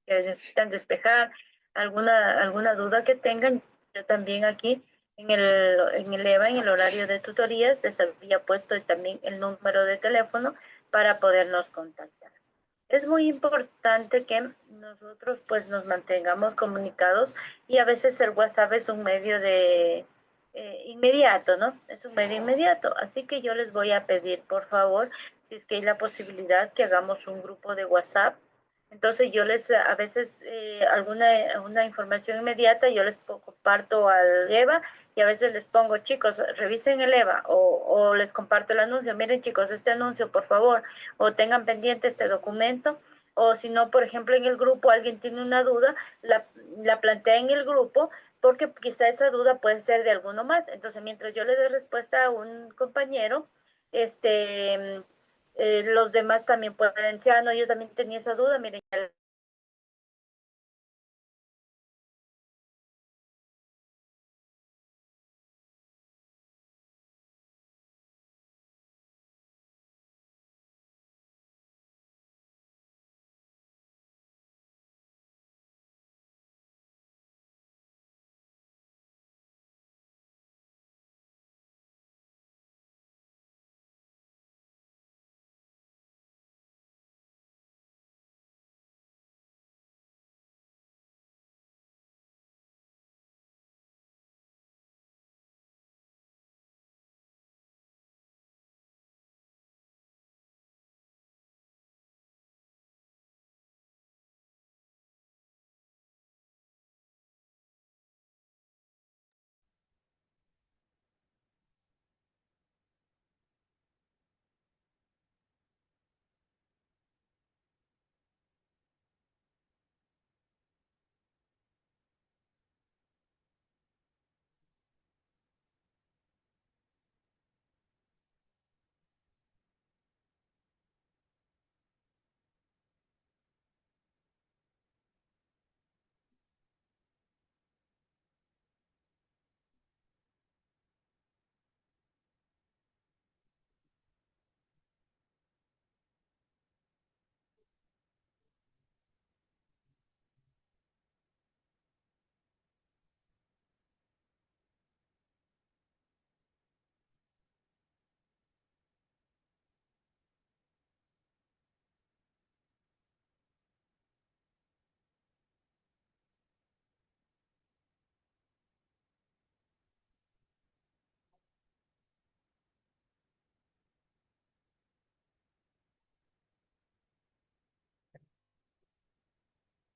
S6: que necesitan despejar, alguna duda que tengan. Yo también aquí en el EVA, en el horario de tutorías, les había puesto también el número de teléfono para podernos contactar. Es muy importante que nosotros pues nos mantengamos comunicados, y a veces el WhatsApp es un medio de inmediato, ¿no? Es un medio inmediato. Así que yo les voy a pedir, por favor, si es que hay la posibilidad que hagamos un grupo de WhatsApp. Entonces yo les, a veces una información inmediata, yo les comparto al EVA, y a veces les pongo, chicos, revisen el EVA, o les comparto el anuncio, miren chicos, este anuncio, por favor, o tengan pendiente este documento. O si no, por ejemplo, en el grupo alguien tiene una duda, la plantea en el grupo, porque quizá esa duda puede ser de alguno más. Entonces, mientras yo le doy respuesta a un compañero, los demás también pueden decir, ah, no, yo también tenía esa duda, miren.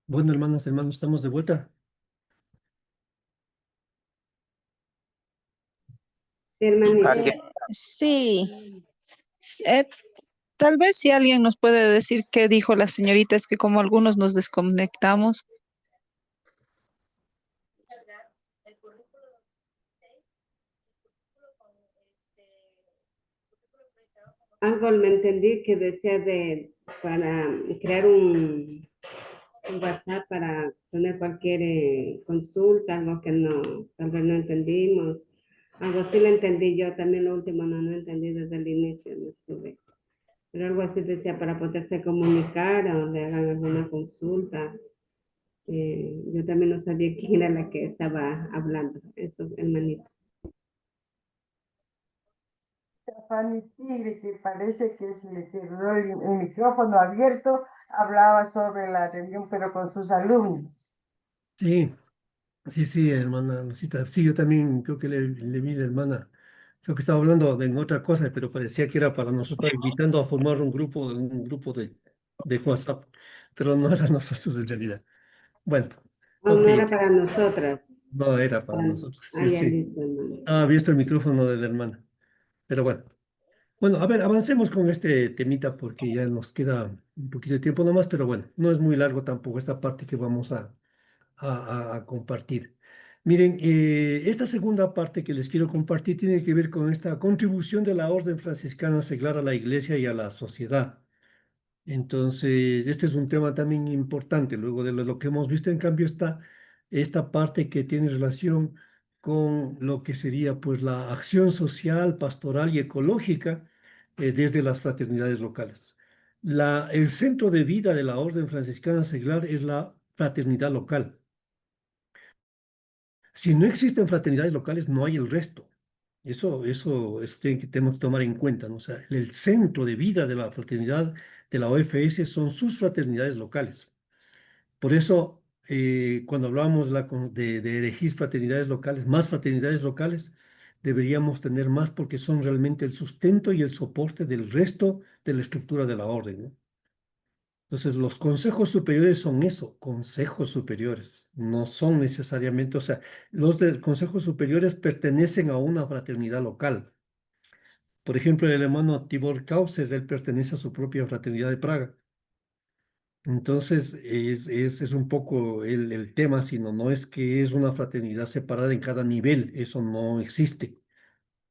S1: Bueno, hermanos, estamos de vuelta.
S7: Sí, hermanita.
S3: Alguien-
S8: Sí, tal vez si alguien nos puede decir qué dijo la señorita, es que como algunos nos desconectamos.
S7: Algo me entendí que decía para crear un WhatsApp para tener cualquier consulta, algo que no, tal vez no entendimos. Algo sí lo entendí yo, también lo último no entendí desde el inicio, no estuve. Pero algo así decía para poderse comunicar o le hagan alguna consulta. Yo también no sabía quién era la que estaba hablando, eso, hermanito.
S4: Fanny Tigre, que parece que se le cerró el micrófono abierto, hablaba sobre la reunión, pero con sus alumnos.
S1: Sí, sí, hermana Lucita. Sí, yo también creo que le vi la hermana. Creo que estaba hablando de otra cosa, pero parecía que era para nosotros, invitando a formar un grupo de WhatsApp, pero no era nosotros en realidad. Bueno,
S7: No,
S1: ok,
S7: no era para nosotras.
S1: no era para
S7: Para...
S1: nosotros.
S7: Ah,
S1: Sí,
S7: ya
S1: sí.
S7: listo, hermano.
S1: Estaba abierto el micrófono de la hermana, pero bueno. Bueno, a ver, avancemos con este temita porque ya nos queda un poquito de tiempo nomás, pero bueno, no es muy largo tampoco esta parte que vamos a compartir. Miren, esta segunda parte que les quiero compartir tiene que ver con esta contribución de la Orden Franciscana Seglar a la Iglesia y a la sociedad. Entonces, este es un tema también importante. Luego de lo que hemos visto, en cambio, está esta parte que tiene relación con lo que sería pues la acción social, pastoral y ecológica desde las fraternidades locales. El centro de vida de la Orden Franciscana Seglar es la fraternidad local. Si no existen fraternidades locales, no hay el resto. Eso tenemos que tomar en cuenta, ¿no? O sea, el centro de vida de la fraternidad de la OFS son sus fraternidades locales. Por eso, cuando hablábamos de elegir fraternidades locales, más fraternidades locales, deberíamos tener más porque son realmente el sustento y el soporte del resto de la estructura de la orden, ¿no? Entonces, los consejos superiores son eso, consejos superiores. No son necesariamente, o sea, los de consejos superiores pertenecen a una fraternidad local. Por ejemplo, el hermano Tibor Kauser, él pertenece a su propia fraternidad de Praga. Entonces, es un poco el tema, sino no es que es una fraternidad separada en cada nivel, eso no existe.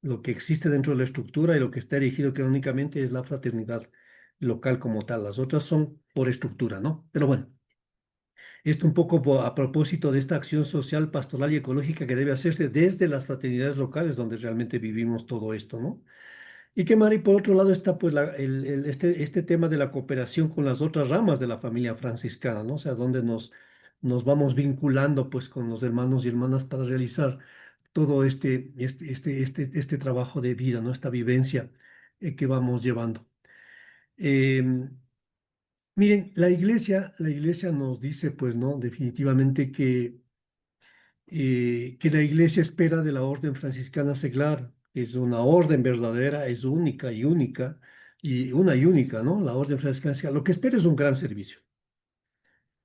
S1: Lo que existe dentro de la estructura y lo que está erigido canónicamente es la fraternidad local como tal. Las otras son por estructura, ¿no? Pero bueno, esto un poco a propósito de esta acción social, pastoral y ecológica que debe hacerse desde las fraternidades locales donde realmente vivimos todo esto, ¿no? Y que, Mari, por otro lado está pues este tema de la cooperación con las otras ramas de la familia franciscana, ¿no? O sea, donde nos vamos vinculando pues con los hermanos y hermanas para realizar todo este trabajo de vida, ¿no? Esta vivencia que vamos llevando. Em, Miren, la iglesia nos dice pues, ¿no? Definitivamente que la iglesia espera de la orden franciscana seglar. Es una orden verdadera, es única y única, y única, ¿no? La orden franciscana seglar. Lo que espera es un gran servicio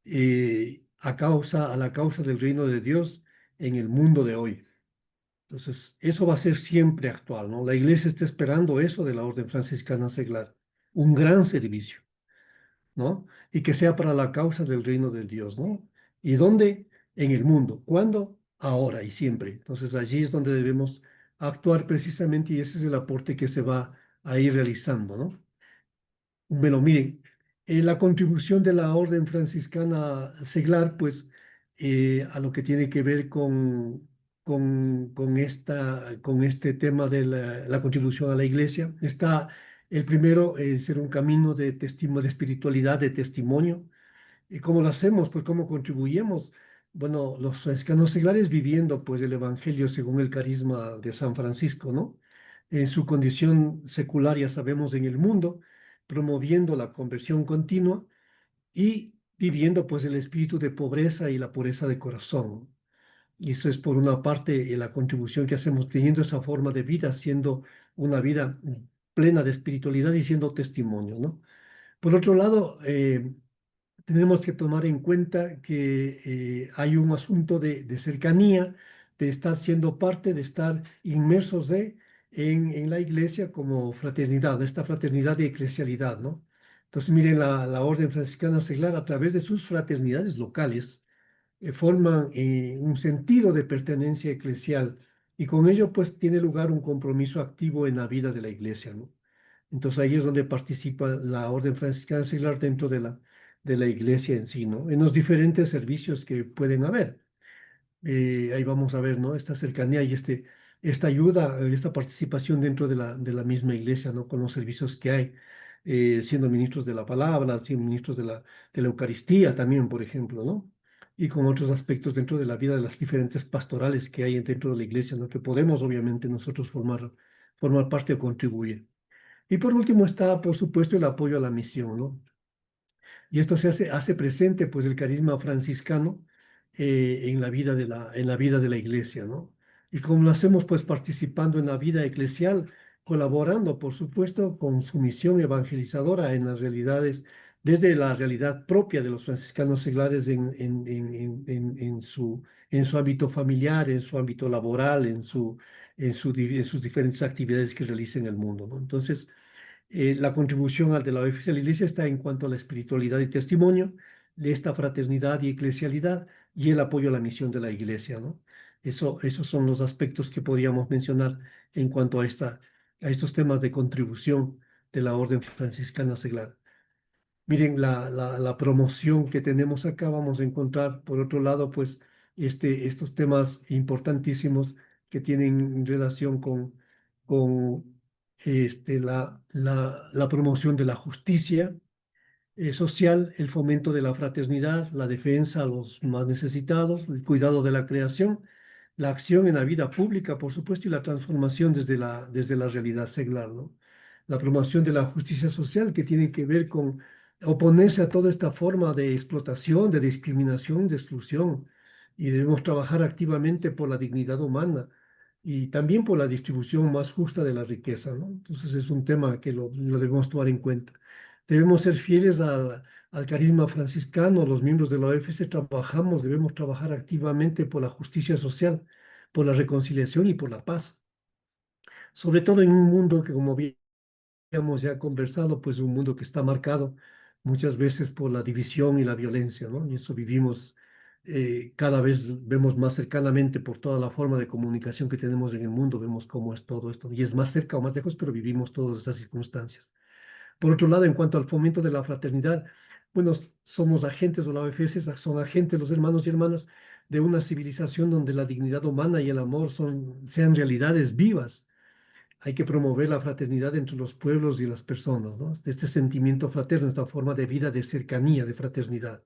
S1: a la causa del reino de Dios en el mundo de hoy. Entonces, eso va a ser siempre actual, ¿no? La iglesia está esperando eso de la orden franciscana seglar, un gran servicio, ¿no? Y que sea para la causa del reino de Dios, ¿no? ¿Y dónde? En el mundo. ¿Cuándo? Ahora y siempre. Entonces allí es donde debemos actuar precisamente y ese es el aporte que se va a ir realizando, ¿no? Bueno, miren, la contribución de la Orden Franciscana Seglar, pues, a lo que tiene que ver con este tema de la contribución a la Iglesia, está el primero, ser un camino de testimonio, de espiritualidad, de testimonio. ¿Y cómo lo hacemos? Pues, ¿cómo contribuyemos? Bueno, los franciscanos seglares viviendo, pues, el Evangelio según el carisma de San Francisco, ¿no? En su condición secular, ya sabemos, en el mundo, promoviendo la conversión continua y viviendo pues el espíritu de pobreza y la pureza de corazón. Y eso es por una parte la contribución que hacemos teniendo esa forma de vida, siendo una vida plena de espiritualidad y siendo testimonio, ¿no? Por otro lado, tenemos que tomar en cuenta que hay un asunto de cercanía, de estar siendo parte, de estar inmersos en la iglesia como fraternidad, esta fraternidad de eclesialidad, ¿no? Entonces, miren, la Orden Franciscana Seglar, a través de sus fraternidades locales, forman un sentido de pertenencia eclesial y con ello, pues, tiene lugar un compromiso activo en la vida de la iglesia, ¿no? Entonces ahí es donde participa la Orden Franciscana Seglar dentro de la iglesia en sí, ¿no? En los diferentes servicios que pueden haber. Ahí vamos a ver, ¿no? Esta cercanía y esta ayuda, esta participación dentro de la misma iglesia, ¿no? Con los servicios que hay, siendo ministros de la palabra, siendo ministros de la Eucaristía también, por ejemplo, ¿no? Y con otros aspectos dentro de la vida de las diferentes pastorales que hay dentro de la iglesia, ¿no? Que podemos obviamente nosotros formar parte o contribuir. Y por último está, por supuesto, el apoyo a la misión, ¿no? Y esto hace presente, pues, el carisma franciscano en la vida de la iglesia, ¿no? Y como lo hacemos, pues, participando en la vida eclesial, colaborando, por supuesto, con su misión evangelizadora en las realidades, desde la realidad propia de los franciscanos seglares en su ámbito familiar, en su ámbito laboral, en sus diferentes actividades que realiza en el mundo, ¿no? Entonces, la contribución de la OFC a la Iglesia está en cuanto a la espiritualidad y testimonio, de esta fraternidad y eclesialidad y el apoyo a la misión de la Iglesia, ¿no? Esos son los aspectos que podríamos mencionar en cuanto a estos temas de contribución de la Orden Franciscana Seglar. Miren, la promoción que tenemos acá, vamos a encontrar, por otro lado, pues, estos temas importantísimos que tienen relación con la promoción de la justicia, social, el fomento de la fraternidad, la defensa a los más necesitados, el cuidado de la creación, la acción en la vida pública, por supuesto, y la transformación desde la realidad seglar, ¿no? La promoción de la justicia social que tiene que ver con oponerse a toda esta forma de explotación, de discriminación, de exclusión, y debemos trabajar activamente por la dignidad humana y también por la distribución más justa de la riqueza, ¿no? Entonces es un tema que lo debemos tomar en cuenta. Debemos ser fieles al carisma franciscano, los miembros de la OFC trabajamos, debemos trabajar activamente por la justicia social, por la reconciliación y por la paz. Sobre todo en un mundo que, como habíamos ya conversado, pues un mundo que está marcado muchas veces por la división y la violencia, ¿no? Y eso vivimos, cada vez vemos más cercanamente por toda la forma de comunicación que tenemos en el mundo, vemos cómo es todo esto. Y es más cerca o más lejos, pero vivimos todas estas circunstancias. Por otro lado, en cuanto al fomento de la fraternidad, bueno, somos agentes, o la OFS son agentes, los hermanos y hermanas, de una civilización donde la dignidad humana y el amor sean realidades vivas. Hay que promover la fraternidad entre los pueblos y las personas, ¿no? Este sentimiento fraterno, esta forma de vida, de cercanía, de fraternidad.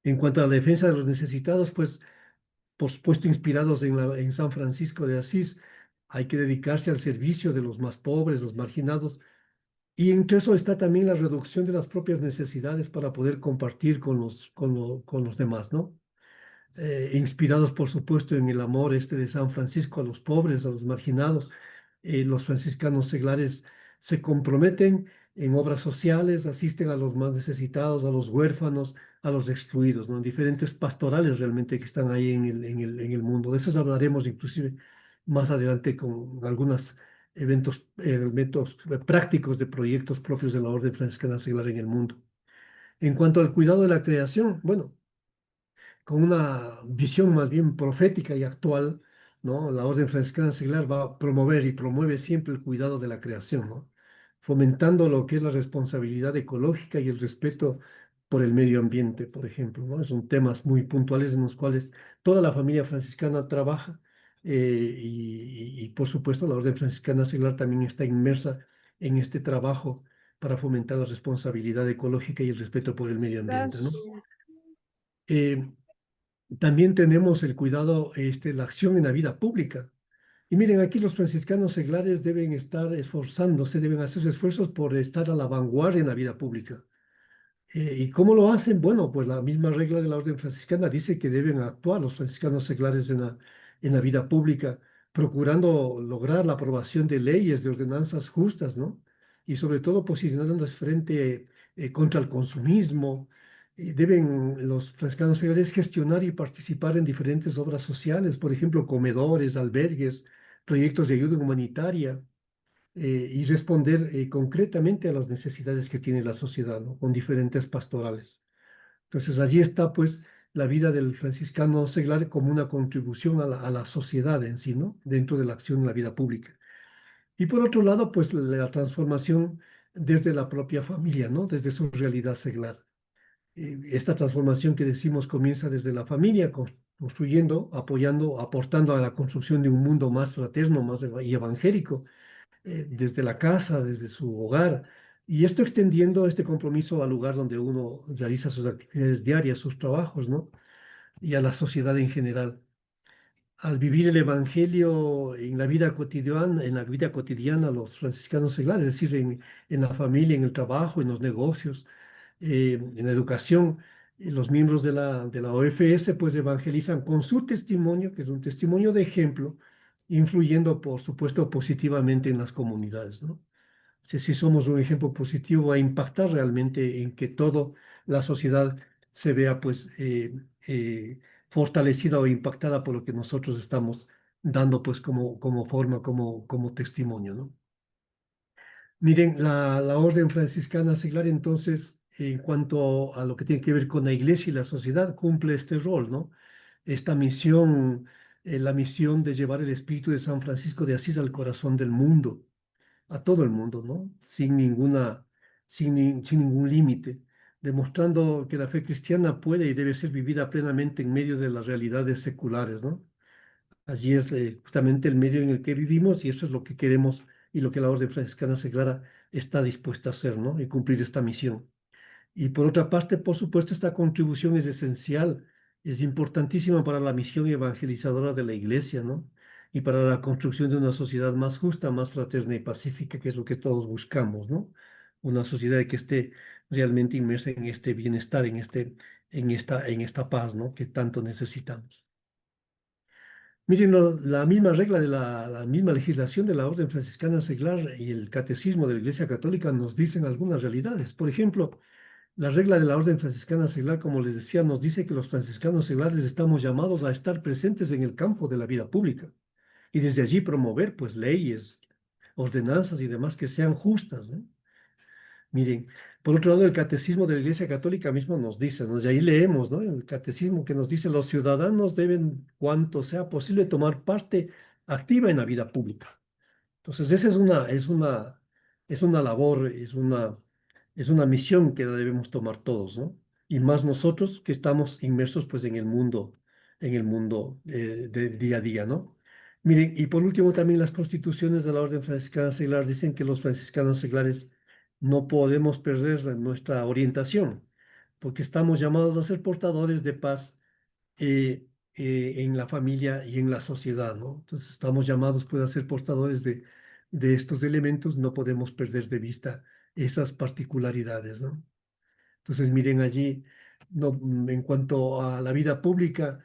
S1: En cuanto a la defensa de los necesitados, pues, por supuesto, inspirados en San Francisco de Asís, hay que dedicarse al servicio de los más pobres, los marginados, y entre eso está también la reducción de las propias necesidades para poder compartir con los demás, ¿no? Inspirados, por supuesto, en el amor de San Francisco a los pobres, a los marginados. Los franciscanos seglares se comprometen en obras sociales, asisten a los más necesitados, a los huérfanos, a los excluidos, ¿no? En diferentes pastorales realmente que están ahí en el mundo. De esos hablaremos inclusive más adelante con algunos eventos prácticos de proyectos propios de la Orden Franciscana Seglar en el mundo. En cuanto al cuidado de la creación, bueno, con una visión más bien profética y actual, ¿no? La Orden Franciscana Seglar va a promover y promueve siempre el cuidado de la creación, ¿no? Fomentando lo que es la responsabilidad ecológica y el respeto por el medio ambiente, por ejemplo, ¿no? Son temas muy puntuales en los cuales toda la familia franciscana trabaja por supuesto, la Orden Franciscana Seglar también está inmersa en este trabajo para fomentar la responsabilidad ecológica y el respeto por el medio ambiente, ¿no? Eh, También tenemos el cuidado, la acción en la vida pública. Y miren, aquí los franciscanos seglares deben estar esforzándose, deben hacer esfuerzos por estar a la vanguardia en la vida pública. ¿Y cómo lo hacen? Bueno, pues la misma regla de la orden franciscana dice que deben actuar los franciscanos seglares en la vida pública, procurando lograr la aprobación de leyes, de ordenanzas justas, ¿no? Y sobre todo posicionándose frente contra el consumismo. Deben los franciscanos seglares gestionar y participar en diferentes obras sociales, por ejemplo, comedores, albergues, proyectos de ayuda humanitaria y responder concretamente a las necesidades que tiene la sociedad, ¿no? Con diferentes pastorales. Entonces, allí está, pues, la vida del franciscano seglar como una contribución a la sociedad en sí, ¿no? Dentro de la acción en la vida pública. Y por otro lado, pues, la transformación desde la propia familia, ¿no? Desde su realidad seglar. Esta transformación que decimos comienza desde la familia, construyendo, apoyando, aportando a la construcción de un mundo más fraterno, más y evangélico, desde la casa, desde su hogar, y esto extendiendo este compromiso al lugar donde uno realiza sus actividades diarias, sus trabajos, ¿no? Y a la sociedad en general. Al vivir el Evangelio en la vida cotidiana, los franciscanos seglares, es decir, en la familia, en el trabajo, en los negocios, en la educación, los miembros de la OFS pues evangelizan con su testimonio, que es un testimonio de ejemplo, influyendo, por supuesto, positivamente en las comunidades, ¿no? Si somos un ejemplo positivo a impactar realmente en que toda la sociedad se vea pues fortalecida o impactada por lo que nosotros estamos dando pues como forma, como testimonio, ¿no? Miren, la orden franciscana seglar entonces, en cuanto a lo que tiene que ver con la iglesia y la sociedad, cumple este rol, ¿no? Esta misión, la misión de llevar el espíritu de San Francisco de Asís al corazón del mundo, a todo el mundo, ¿no? Sin ningún límite, demostrando que la fe cristiana puede y debe ser vivida plenamente en medio de las realidades seculares, ¿no? Allí es justamente el medio en el que vivimos y eso es lo que queremos y lo que la Orden Franciscana Seglara está dispuesta a hacer, ¿no? Y cumplir esta misión. Y por otra parte, por supuesto, esta contribución es esencial, es importantísima para la misión evangelizadora de la Iglesia, ¿no? Y para la construcción de una sociedad más justa, más fraterna y pacífica, que es lo que todos buscamos, ¿no? Una sociedad que esté realmente inmersa en este bienestar, en esta paz, ¿no? Que tanto necesitamos. Miren, la misma regla de la misma legislación de la Orden Franciscana Seglar y el Catecismo de la Iglesia Católica nos dicen algunas realidades. Por ejemplo, la regla de la Orden Franciscana Seglar, como les decía, nos dice que los franciscanos seglares estamos llamados a estar presentes en el campo de la vida pública y desde allí promover, pues, leyes, ordenanzas y demás que sean justas, ¿no? Miren, por otro lado, el catecismo de la Iglesia Católica mismo nos dice, ¿no? Y ahí leemos, ¿no? El catecismo que nos dice, los ciudadanos deben, cuanto sea posible, tomar parte activa en la vida pública. Entonces, esa es una labor, es una misión que debemos tomar todos, ¿no? Y más nosotros que estamos inmersos, pues, en el mundo del día a día, ¿no? Miren, y por último, también las constituciones de la Orden Franciscana Seglar dicen que los franciscanos seglares no podemos perder nuestra orientación, porque estamos llamados a ser portadores de paz en la familia y en la sociedad, ¿no? Entonces estamos llamados pues, a ser portadores de estos elementos, no podemos perder de vista esas particularidades, ¿no? Entonces miren allí, no, en cuanto a la vida pública,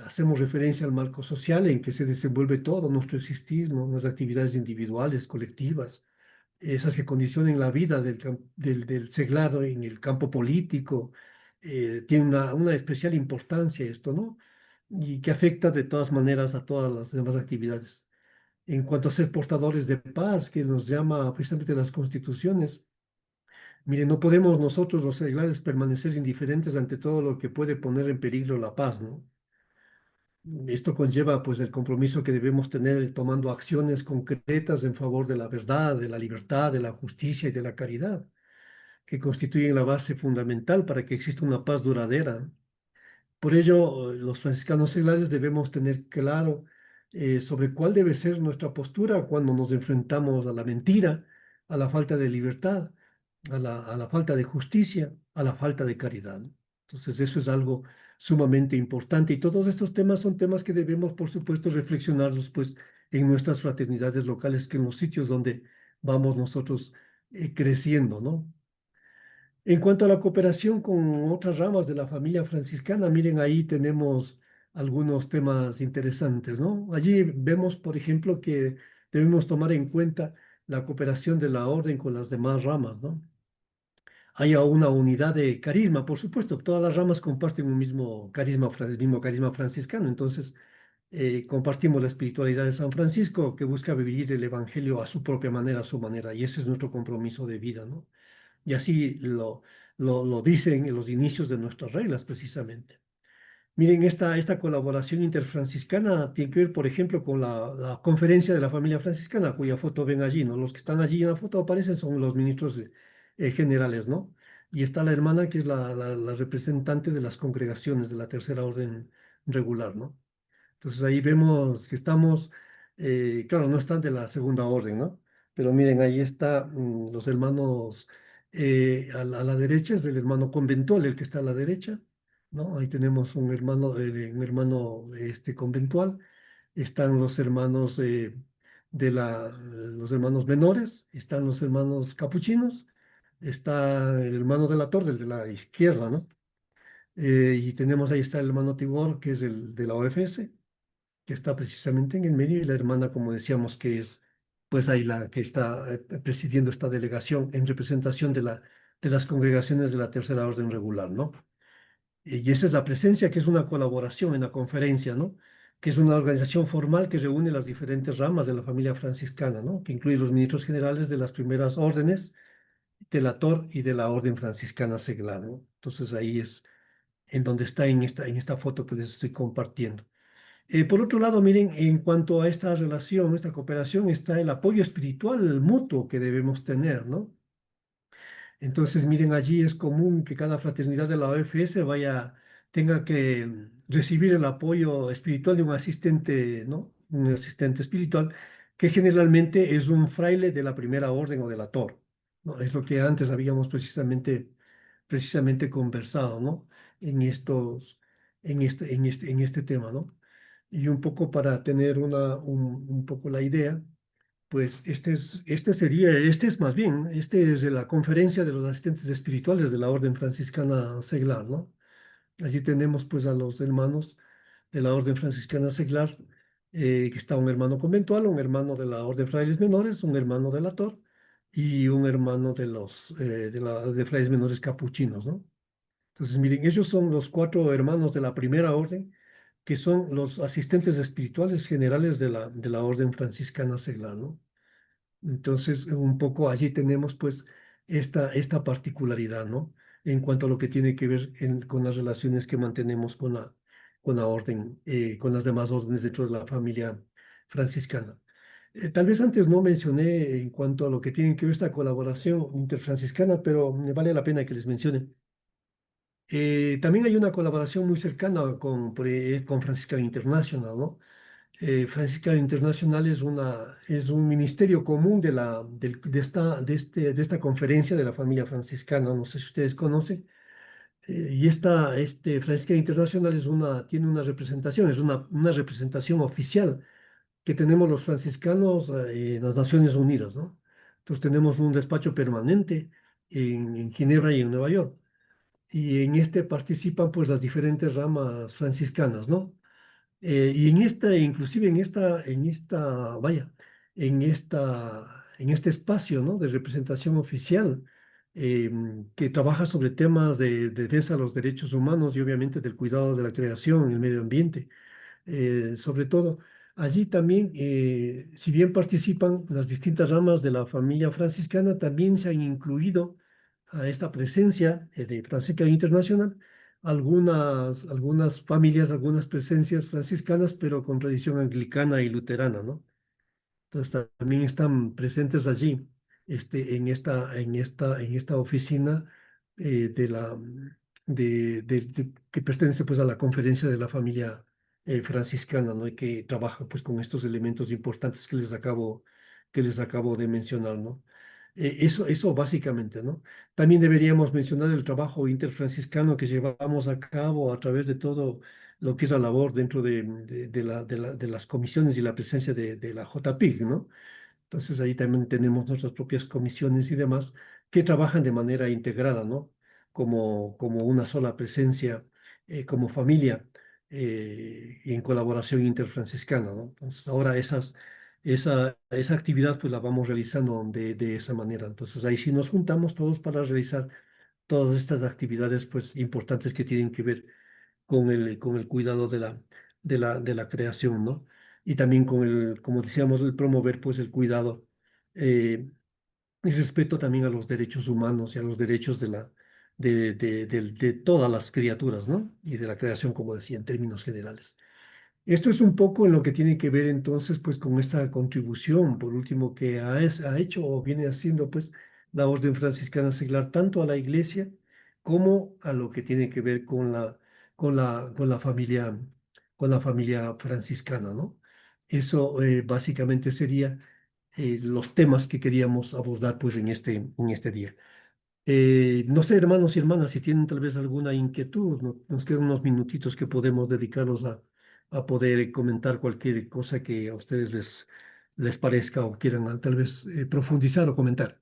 S1: hacemos referencia al marco social en que se desenvuelve todo nuestro existir, ¿no? Las actividades individuales, colectivas, esas que condicionan la vida del seglado en el campo político, tiene una especial importancia esto, ¿no? Y que afecta de todas maneras a todas las demás actividades. En cuanto a ser portadores de paz, que nos llama precisamente las constituciones, mire, no podemos nosotros los seglares permanecer indiferentes ante todo lo que puede poner en peligro la paz, ¿no? Esto conlleva pues el compromiso que debemos tener tomando acciones concretas en favor de la verdad, de la libertad, de la justicia y de la caridad, que constituyen la base fundamental para que exista una paz duradera. Por ello, los franciscanos seglares debemos tener claro sobre cuál debe ser nuestra postura cuando nos enfrentamos a la mentira, a la falta de libertad, a la falta de justicia, a la falta de caridad. Entonces, eso es algo sumamente importante y todos estos temas son temas que debemos, por supuesto, reflexionarlos pues en nuestras fraternidades locales, que en los sitios donde vamos nosotros creciendo, ¿no? En cuanto a la cooperación con otras ramas de la familia franciscana, miren, ahí tenemos algunos temas interesantes, ¿no? Allí vemos, por ejemplo, que debemos tomar en cuenta la cooperación de la orden con las demás ramas, ¿no? Hay una unidad de carisma, por supuesto, todas las ramas comparten un mismo carisma, el mismo carisma franciscano, entonces compartimos la espiritualidad de San Francisco, que busca vivir el Evangelio a su propia manera, a su manera, y ese es nuestro compromiso de vida, ¿no? Y así lo dicen en los inicios de nuestras reglas, precisamente. Miren, esta colaboración interfranciscana tiene que ver, por ejemplo, con la conferencia de la familia franciscana, cuya foto ven allí, ¿no? Los que están allí en la foto aparecen son los ministros generales, ¿no? Y está la hermana, que es la representante de las congregaciones de la Tercera Orden Regular, ¿no? Entonces ahí vemos que estamos, claro, no están de la segunda orden, ¿no? Pero miren, ahí está los hermanos, a la derecha es el hermano conventual, el que está a la derecha, ¿no? Ahí tenemos un hermano conventual, están los hermanos los hermanos menores, están los hermanos capuchinos, está el hermano de la torre, el de la izquierda, ¿no? Y tenemos ahí está el hermano Tibor, que es el de la OFS, que está precisamente en el medio, y la hermana, como decíamos, que es pues ahí la que está presidiendo esta delegación en representación de las congregaciones de la Tercera Orden Regular, ¿no? Y esa es la presencia, que es una colaboración en la conferencia, ¿no? Que es una organización formal que reúne las diferentes ramas de la familia franciscana, ¿no? Que incluye los ministros generales de las primeras órdenes, de la TOR y de la Orden Franciscana Seglar, ¿no? Entonces ahí es en donde está en esta foto que les estoy compartiendo. Por otro lado, miren, en cuanto a esta relación, esta cooperación, está el apoyo espiritual mutuo que debemos tener, ¿no? Entonces, miren, allí es común que cada fraternidad de la OFS tenga que recibir el apoyo espiritual de un asistente, ¿no? Un asistente espiritual que generalmente es un fraile de la primera orden o de la TOR, ¿no? Es lo que antes habíamos precisamente precisamente conversado, ¿no? En estos, en este tema, ¿no? Y un poco para tener un poco la idea, pues este es más bien, este es de la conferencia de los asistentes espirituales de la Orden Franciscana Seglar, ¿no? Allí tenemos pues a los hermanos de la Orden Franciscana Seglar, que está un hermano conventual, un hermano de la Orden Frailes Menores, un hermano de la TOR y un hermano de de Frailes Menores Capuchinos, ¿no? Entonces, miren, ellos son los cuatro hermanos de la primera orden, que son los asistentes espirituales generales de la Orden Franciscana Seglar, ¿no? Entonces, un poco allí tenemos pues esta particularidad, ¿no? En cuanto a lo que tiene que ver con las relaciones que mantenemos con la orden, con las demás órdenes dentro de la familia franciscana. Tal vez antes no mencioné en cuanto a lo que tiene que ver esta colaboración interfranciscana, pero me vale la pena que les mencione. También hay una colaboración muy cercana con Franciscan International, ¿no? Franciscan International es un ministerio común de esta conferencia de la familia franciscana, no sé si ustedes conocen, y Franciscan International tiene una representación, es una representación oficial que tenemos los franciscanos en las Naciones Unidas, ¿no? Entonces tenemos un despacho permanente en Ginebra y en Nueva York, y en este participan pues las diferentes ramas franciscanas, ¿no? Y inclusive vaya, en este espacio, ¿no? De representación oficial, que trabaja sobre temas de defensa de los derechos humanos y obviamente del cuidado de la creación, el medio ambiente, sobre todo. Allí también, si bien participan las distintas ramas de la familia franciscana, también se han incluido a esta presencia de Francisca Internacional algunas familias, algunas presencias franciscanas, pero con tradición anglicana y luterana, ¿no? Entonces también están presentes allí, en esta oficina de que pertenece pues a la conferencia de la familia franciscana, ¿no? Y que trabaja pues con estos elementos importantes que les acabo de mencionar, ¿no? Eso básicamente, ¿no? También deberíamos mencionar el trabajo interfranciscano que llevamos a cabo a través de todo lo que es la labor dentro de las comisiones y la presencia de la JPIG, ¿no? Entonces ahí también tenemos nuestras propias comisiones y demás que trabajan de manera integrada, ¿no? Como una sola presencia, como familia, y en colaboración interfranciscana, ¿no? Entonces ahora esa actividad pues la vamos realizando de esa manera. Entonces ahí sí nos juntamos todos para realizar todas estas actividades pues importantes que tienen que ver con el cuidado de la creación, ¿no? Y también como decíamos, el promover pues el cuidado y respeto también a los derechos humanos y a los derechos de todas las criaturas, ¿no? Y de la creación, como decía, en términos generales. Esto es un poco en lo que tiene que ver entonces pues con esta contribución, por último, que ha hecho o viene haciendo pues la Orden Franciscana Seglar tanto a la Iglesia como a lo que tiene que ver con la familia franciscana, ¿no? Eso básicamente sería los temas que queríamos abordar pues en este día. No sé, hermanos y hermanas, si tienen tal vez alguna inquietud, nos quedan unos minutitos que podemos dedicarlos a poder comentar cualquier cosa que a ustedes les parezca o quieran tal vez profundizar o comentar.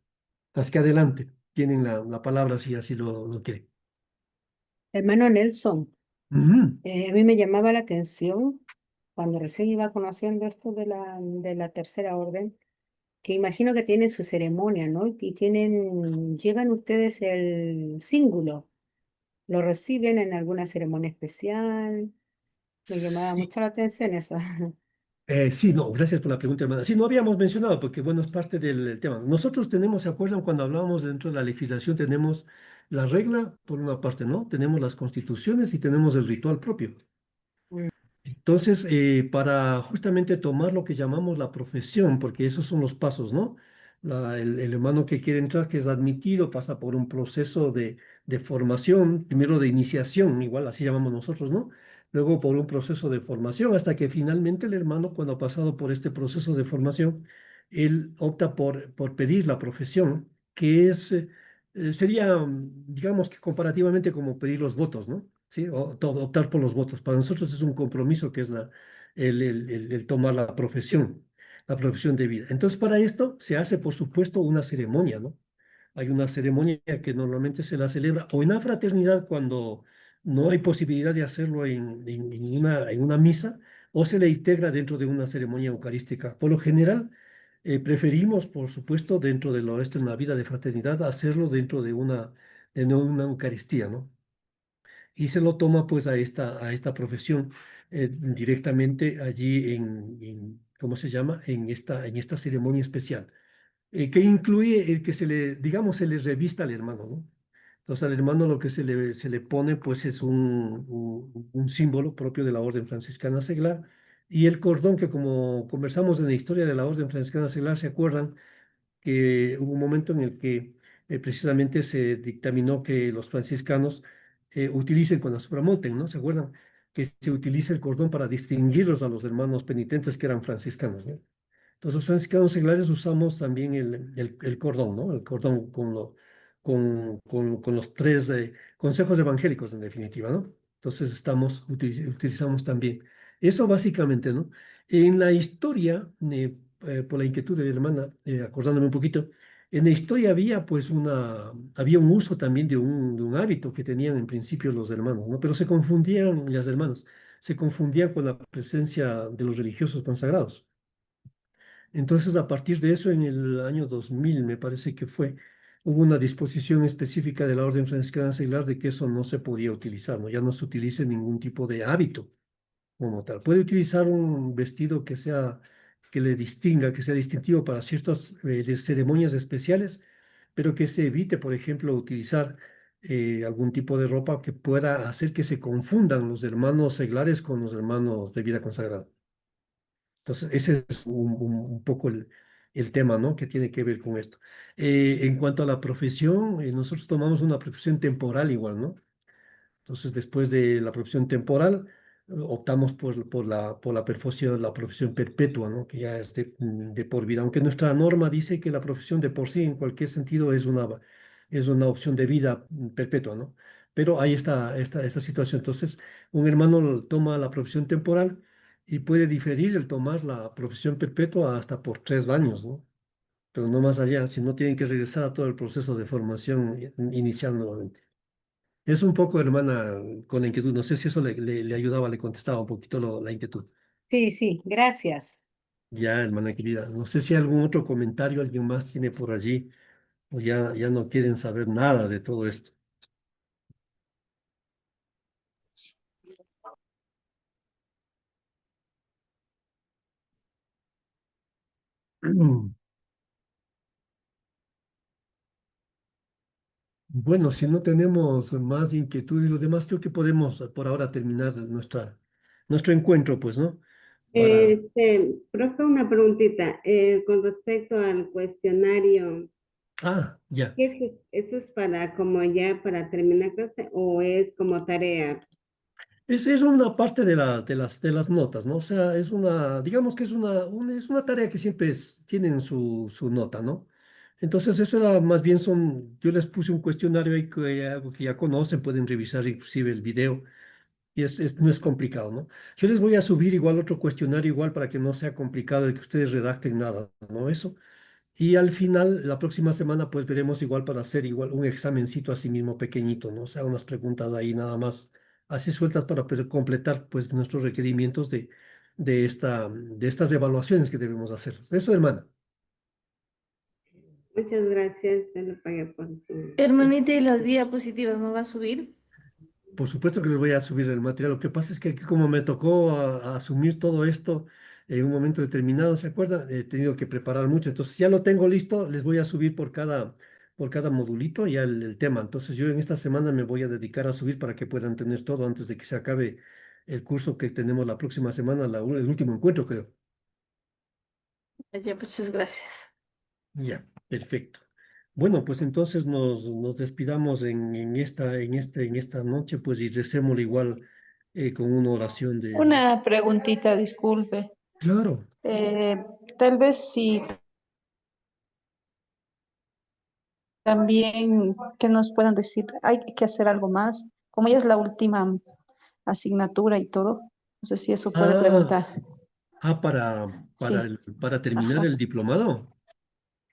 S1: Así que adelante, tienen la palabra si así lo quieren.
S5: Hermano Nelson,
S1: Ujú.
S5: a mí me llamaba la atención cuando recién iba conociendo esto de la tercera orden, que imagino que tienen su ceremonia, ¿no? Y llevan ustedes el cíngulo, lo reciben en alguna ceremonia especial. Me llamaba
S1: Sí,
S5: mucho la atención eso.
S1: sí, no, gracias por la pregunta, hermana. Sí, no habíamos mencionado, porque bueno, es parte del tema. Nosotros tenemos, ¿se acuerdan cuando hablábamos dentro de la legislación? Tenemos la regla, por una parte, ¿no? Tenemos las constituciones y tenemos el ritual propio.
S5: Mm.
S1: Entonces, para justamente tomar lo que llamamos la profesión, porque esos son los pasos, ¿no? El hermano que quiere entrar, que es admitido, pasa por un proceso de formación, primero de iniciación, igual así llamamos nosotros, ¿no? Luego por un proceso de formación, hasta que finalmente el hermano, cuando ha pasado por este proceso de formación, él opta por pedir la profesión, que es sería, digamos que comparativamente como pedir los votos, ¿no? Sí, optar por los votos. Para nosotros es un compromiso que es el tomar la profesión de vida. Entonces, para esto se hace, por supuesto, una ceremonia, ¿no? Hay una ceremonia que normalmente se la celebra o en la fraternidad cuando no hay posibilidad de hacerlo en una misa o se le integra dentro de una ceremonia eucarística. Por lo general, preferimos, por supuesto, dentro de lo esto en la vida de fraternidad, hacerlo dentro de una Eucaristía, ¿no? Y se lo toma pues a esta profesión directamente allí ¿cómo se llama? En esta ceremonia especial que incluye el que digamos, se le revista al hermano, ¿no? Entonces al hermano lo que se le pone pues es un símbolo propio de la Orden Franciscana Seglar y el cordón que como conversamos en la historia de la Orden Franciscana Seglar, ¿se acuerdan? Que hubo un momento en el que precisamente se dictaminó que los franciscanos utilicen cuando supramonten, ¿no? ¿Se acuerdan? Que se utilice el cordón para distinguirlos a los hermanos penitentes que eran franciscanos, ¿no? Entonces, los franciscanos seglares usamos también el cordón, ¿no? El cordón con los tres consejos evangélicos, en definitiva, ¿no? Entonces, utilizamos también. Eso básicamente, ¿no? En la historia, por la inquietud de mi hermana, acordándome un poquito, en la historia había pues había un uso también de un hábito que tenían en principio los hermanos, ¿no? Pero se confundían, las hermanas, se confundían con la presencia de los religiosos consagrados. Entonces, a partir de eso, en el año 2000, me parece que fue, hubo una disposición específica de la Orden Franciscana Seglar de que eso no se podía utilizar, ¿no? Ya no se utilice ningún tipo de hábito como tal. Puede utilizar un vestido que le distinga, que sea distintivo para ciertas ceremonias especiales, pero que se evite, por ejemplo, utilizar algún tipo de ropa que pueda hacer que se confundan los hermanos seglares con los hermanos de vida consagrada. Entonces, ese es un poco el tema, ¿no? Que tiene que ver con esto. En cuanto a la profesión, nosotros tomamos una profesión temporal igual, ¿no? Entonces, después de la profesión temporal, optamos por la profesión perpetua, ¿no? Que ya es de por vida. Aunque nuestra norma dice que la profesión de por sí, en cualquier sentido, es una opción de vida perpetua, ¿no? Pero hay esta situación. Entonces, un hermano toma la profesión temporal y puede diferir el tomar la profesión perpetua hasta por 3 años, ¿no? Pero no más allá, si no tienen que regresar a todo el proceso de formación inicial nuevamente. Es un poco, hermana, con la inquietud. No sé si eso le ayudaba, le contestaba un poquito la inquietud.
S5: Sí, sí, gracias.
S1: Ya, hermana querida. No sé si hay algún otro comentario alguien más tiene por allí o ya no quieren saber nada de todo esto. Bueno, si no tenemos más inquietud y lo demás, creo que podemos por ahora terminar nuestro encuentro, pues, ¿no? Para...
S7: Profe, una preguntita con respecto al cuestionario.
S1: Ah, ya.
S7: ¿Qué eso es para como ya para terminar clase o es como tarea?
S1: Es una parte de las notas, ¿no? O sea, digamos que es una tarea que siempre tienen su nota, ¿no? Entonces, eso era más bien yo les puse un cuestionario ahí algo que ya conocen, pueden revisar inclusive el video, y no es complicado, ¿no? Yo les voy a subir igual otro cuestionario igual para que no sea complicado de que ustedes redacten nada, ¿no? Eso. Y al final, la próxima semana, pues veremos igual para hacer igual un examencito así mismo pequeñito, ¿no? O sea, unas preguntas ahí nada más así sueltas para poder completar pues nuestros requerimientos de estas evaluaciones que debemos hacer. Eso, hermana.
S7: Muchas gracias, te lo pagué por su...
S9: Hermanita, ¿y las diapositivas no va a subir?
S1: Por supuesto que les voy a subir el material. Lo que pasa es que aquí como me tocó a asumir todo esto en un momento determinado, ¿se acuerdan? He tenido que preparar mucho. Entonces ya lo tengo listo, les voy a subir por cada modulito ya el tema. Entonces yo en esta semana me voy a dedicar a subir para que puedan tener todo antes de que se acabe el curso que tenemos la próxima semana, el último encuentro, creo.
S9: Ya, muchas gracias.
S1: Ya, perfecto. Bueno, pues entonces nos despidamos en esta noche, pues y recémosle igual con una oración de...
S8: Una preguntita, disculpe.
S1: Claro,
S8: Eh, Tal vez si también que nos puedan decir, hay que hacer algo más, como ya es la última asignatura y todo, no sé si eso puede
S1: Ah,
S8: preguntar. Sí,
S1: para terminar el
S8: ajá,
S1: diplomado.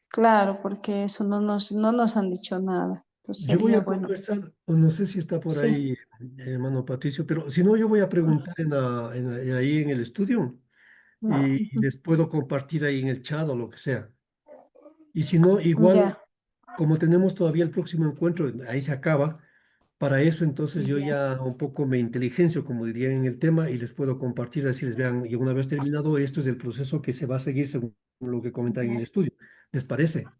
S8: claro, porque eso no nos han dicho nada, entonces
S1: Yo voy
S8: sería
S1: a
S8: bueno.
S1: conversar, o no sé si está por
S8: Sí,
S1: ahí, hermano Patricio, pero si no, yo voy a preguntar ahí en el estudio y
S8: ujú,
S1: les puedo compartir ahí en el chat o lo que sea. Y si no, igual,
S8: ya,
S1: como tenemos todavía el próximo encuentro, ahí se acaba. Para eso, entonces, yo
S8: ya,
S1: ya un poco me inteligencio, como dirían en el tema, y les puedo compartir, decirles, vean, y una vez terminado, esto es el proceso que se va a seguir según lo que comentan en el estudio. ¿Les parece?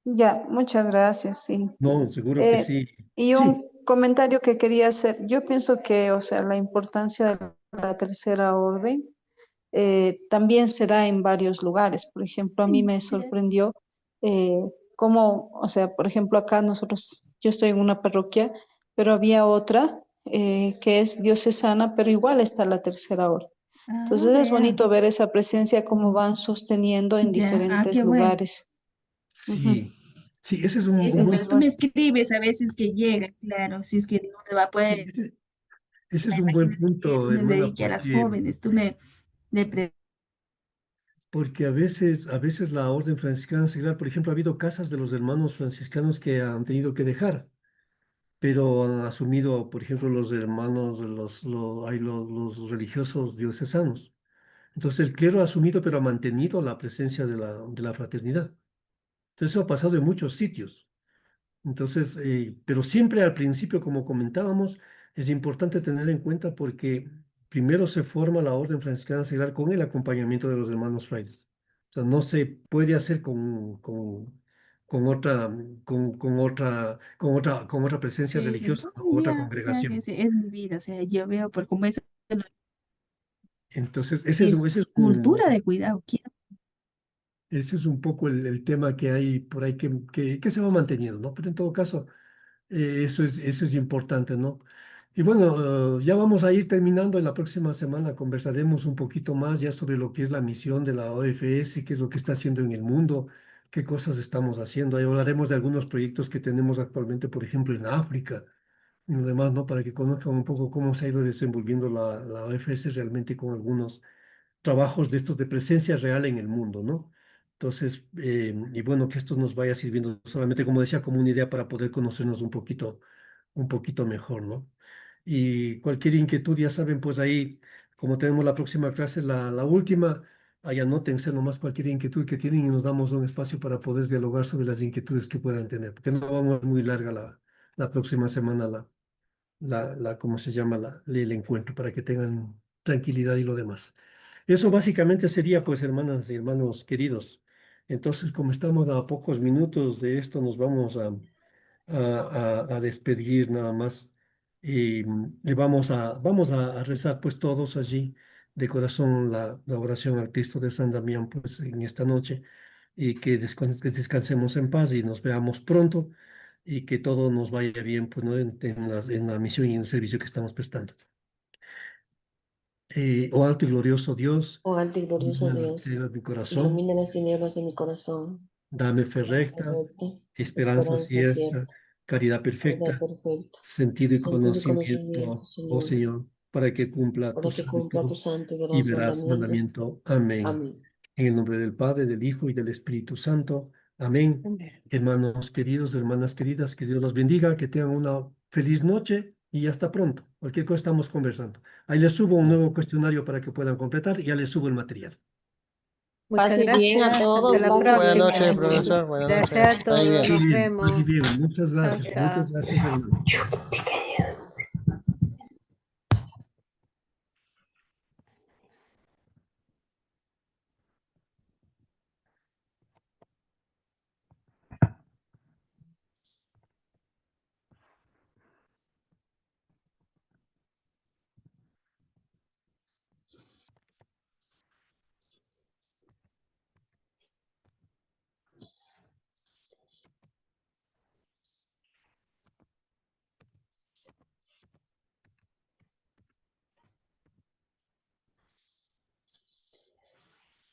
S8: ya, muchas gracias, sí.
S1: No, seguro que
S8: Eh,
S1: sí.
S8: y
S1: Sí,
S8: un comentario que quería hacer, yo pienso que, o sea, la importancia de la tercera orden también se da en varios lugares. Por ejemplo, a mí me sorprendió eh, cómo, o sea, por ejemplo, acá nosotros, yo estoy en una parroquia, pero había otra que es diocesana, pero igual está la tercera orden.
S9: Ah,
S8: Entonces es
S9: vea.
S8: bonito ver esa presencia, cómo van sosteniendo en
S9: Ya, ah,
S8: diferentes
S9: qué bueno.
S8: lugares. Ujú.
S1: sí, sí, ese es un
S9: Eso,
S1: buen
S8: Eso es
S9: pero tú me
S8: bueno.
S9: escribes a veces que llega, claro, si es que no te va a
S1: Sí,
S9: poder,
S1: ese es un buen
S9: imagínate que
S1: punto,
S9: me
S1: hermana,
S9: dedique a las jóvenes, le pre-
S1: porque a veces la orden franciscana seglar, por ejemplo, ha habido casas de los hermanos franciscanos que han tenido que dejar, pero han asumido, por ejemplo, los hermanos, los religiosos diocesanos. Entonces el clero ha asumido, pero ha mantenido la presencia de la fraternidad. Entonces eso ha pasado en muchos sitios. Entonces, pero siempre al principio, como comentábamos, es importante tener en cuenta porque primero se forma la orden franciscana seglar con el acompañamiento de los hermanos frailes. O sea, no se puede hacer con otra, con otra presencia
S9: sí, sí,
S1: religiosa,
S9: no,
S1: ¿no? Otra
S9: ya que
S1: congregación.
S9: es mi vida, o sea, yo veo por cómo
S1: Entonces,
S9: es cultura de cuidado, quiero.
S1: ese es un poco el tema que hay por ahí que se va manteniendo, ¿no? Pero en todo caso, eso es importante, ¿no? Y bueno, ya vamos a ir terminando. En la próxima semana conversaremos un poquito más ya sobre lo que es la misión de la OFS, qué es lo que está haciendo en el mundo, qué cosas estamos haciendo. Ahí hablaremos de algunos proyectos que tenemos actualmente, por ejemplo, en África y lo demás, ¿no? Para que conozcan un poco cómo se ha ido desenvolviendo la OFS realmente con algunos trabajos de estos de presencia real en el mundo, ¿no? Entonces, y bueno, que esto nos vaya sirviendo solamente, como decía, como una idea para poder conocernos un poquito mejor, ¿no? Y cualquier inquietud, ya saben, pues ahí, como tenemos la próxima clase, la última, ahí anótense nomás cualquier inquietud que tienen y nos damos un espacio para poder dialogar sobre las inquietudes que puedan tener, porque no vamos muy larga la próxima semana ¿cómo se llama? El encuentro, para que tengan tranquilidad y lo demás. Eso básicamente sería, pues, hermanas y hermanos queridos. Entonces, como estamos a pocos minutos de esto, nos vamos a despedir nada más y vamos a rezar, pues, todos allí de corazón la oración al Cristo de San Damián, pues, en esta noche y que que descansemos en paz y nos veamos pronto y que todo nos vaya bien, pues, ¿no? En la misión y en el servicio que estamos prestando. Oh alto y glorioso Dios,
S2: Oh alto y glorioso
S1: ilumina las
S2: Dios,
S1: tinieblas de mi corazón,
S2: ilumina las tinieblas de mi corazón,
S1: dame fe
S2: la fe
S1: recta,
S2: recta,
S1: esperanza
S2: esperanza
S1: cierta,
S2: cierta,
S1: caridad
S2: caridad
S1: perfecta,
S2: perfecta,
S1: sentido y
S2: sentido y conocimiento,
S1: conocimiento, oh
S2: Señor,
S1: Señor, para que cumpla tu
S2: para que cumpla tu
S1: santo
S2: santo y
S1: y
S2: veraz
S1: veraz
S2: mandamiento.
S1: mandamiento. Amén.
S2: Amén.
S1: En el nombre del Padre, del Hijo y del Espíritu Santo. Amén. Hermanos queridos, hermanas queridas, que Dios los bendiga, que tengan una feliz noche y hasta pronto. Cualquier cosa estamos conversando. Ahí les subo un nuevo cuestionario para que puedan completar y ya les subo el material.
S5: Muchas
S2: Pase bien a
S5: gracias. Hasta
S2: todos,
S5: la
S2: pase
S10: Buenas
S2: bien,
S10: noches,
S5: próxima.
S2: pase bien.
S10: profesor. Buenas noches.
S5: Gracias a
S10: Está ahí
S5: todos.
S10: bien.
S1: Muy
S5: Nos
S1: bien, muy
S5: vemos.
S1: bien.
S5: Chao,
S1: Muchas
S5: chao.
S1: gracias, hermanos.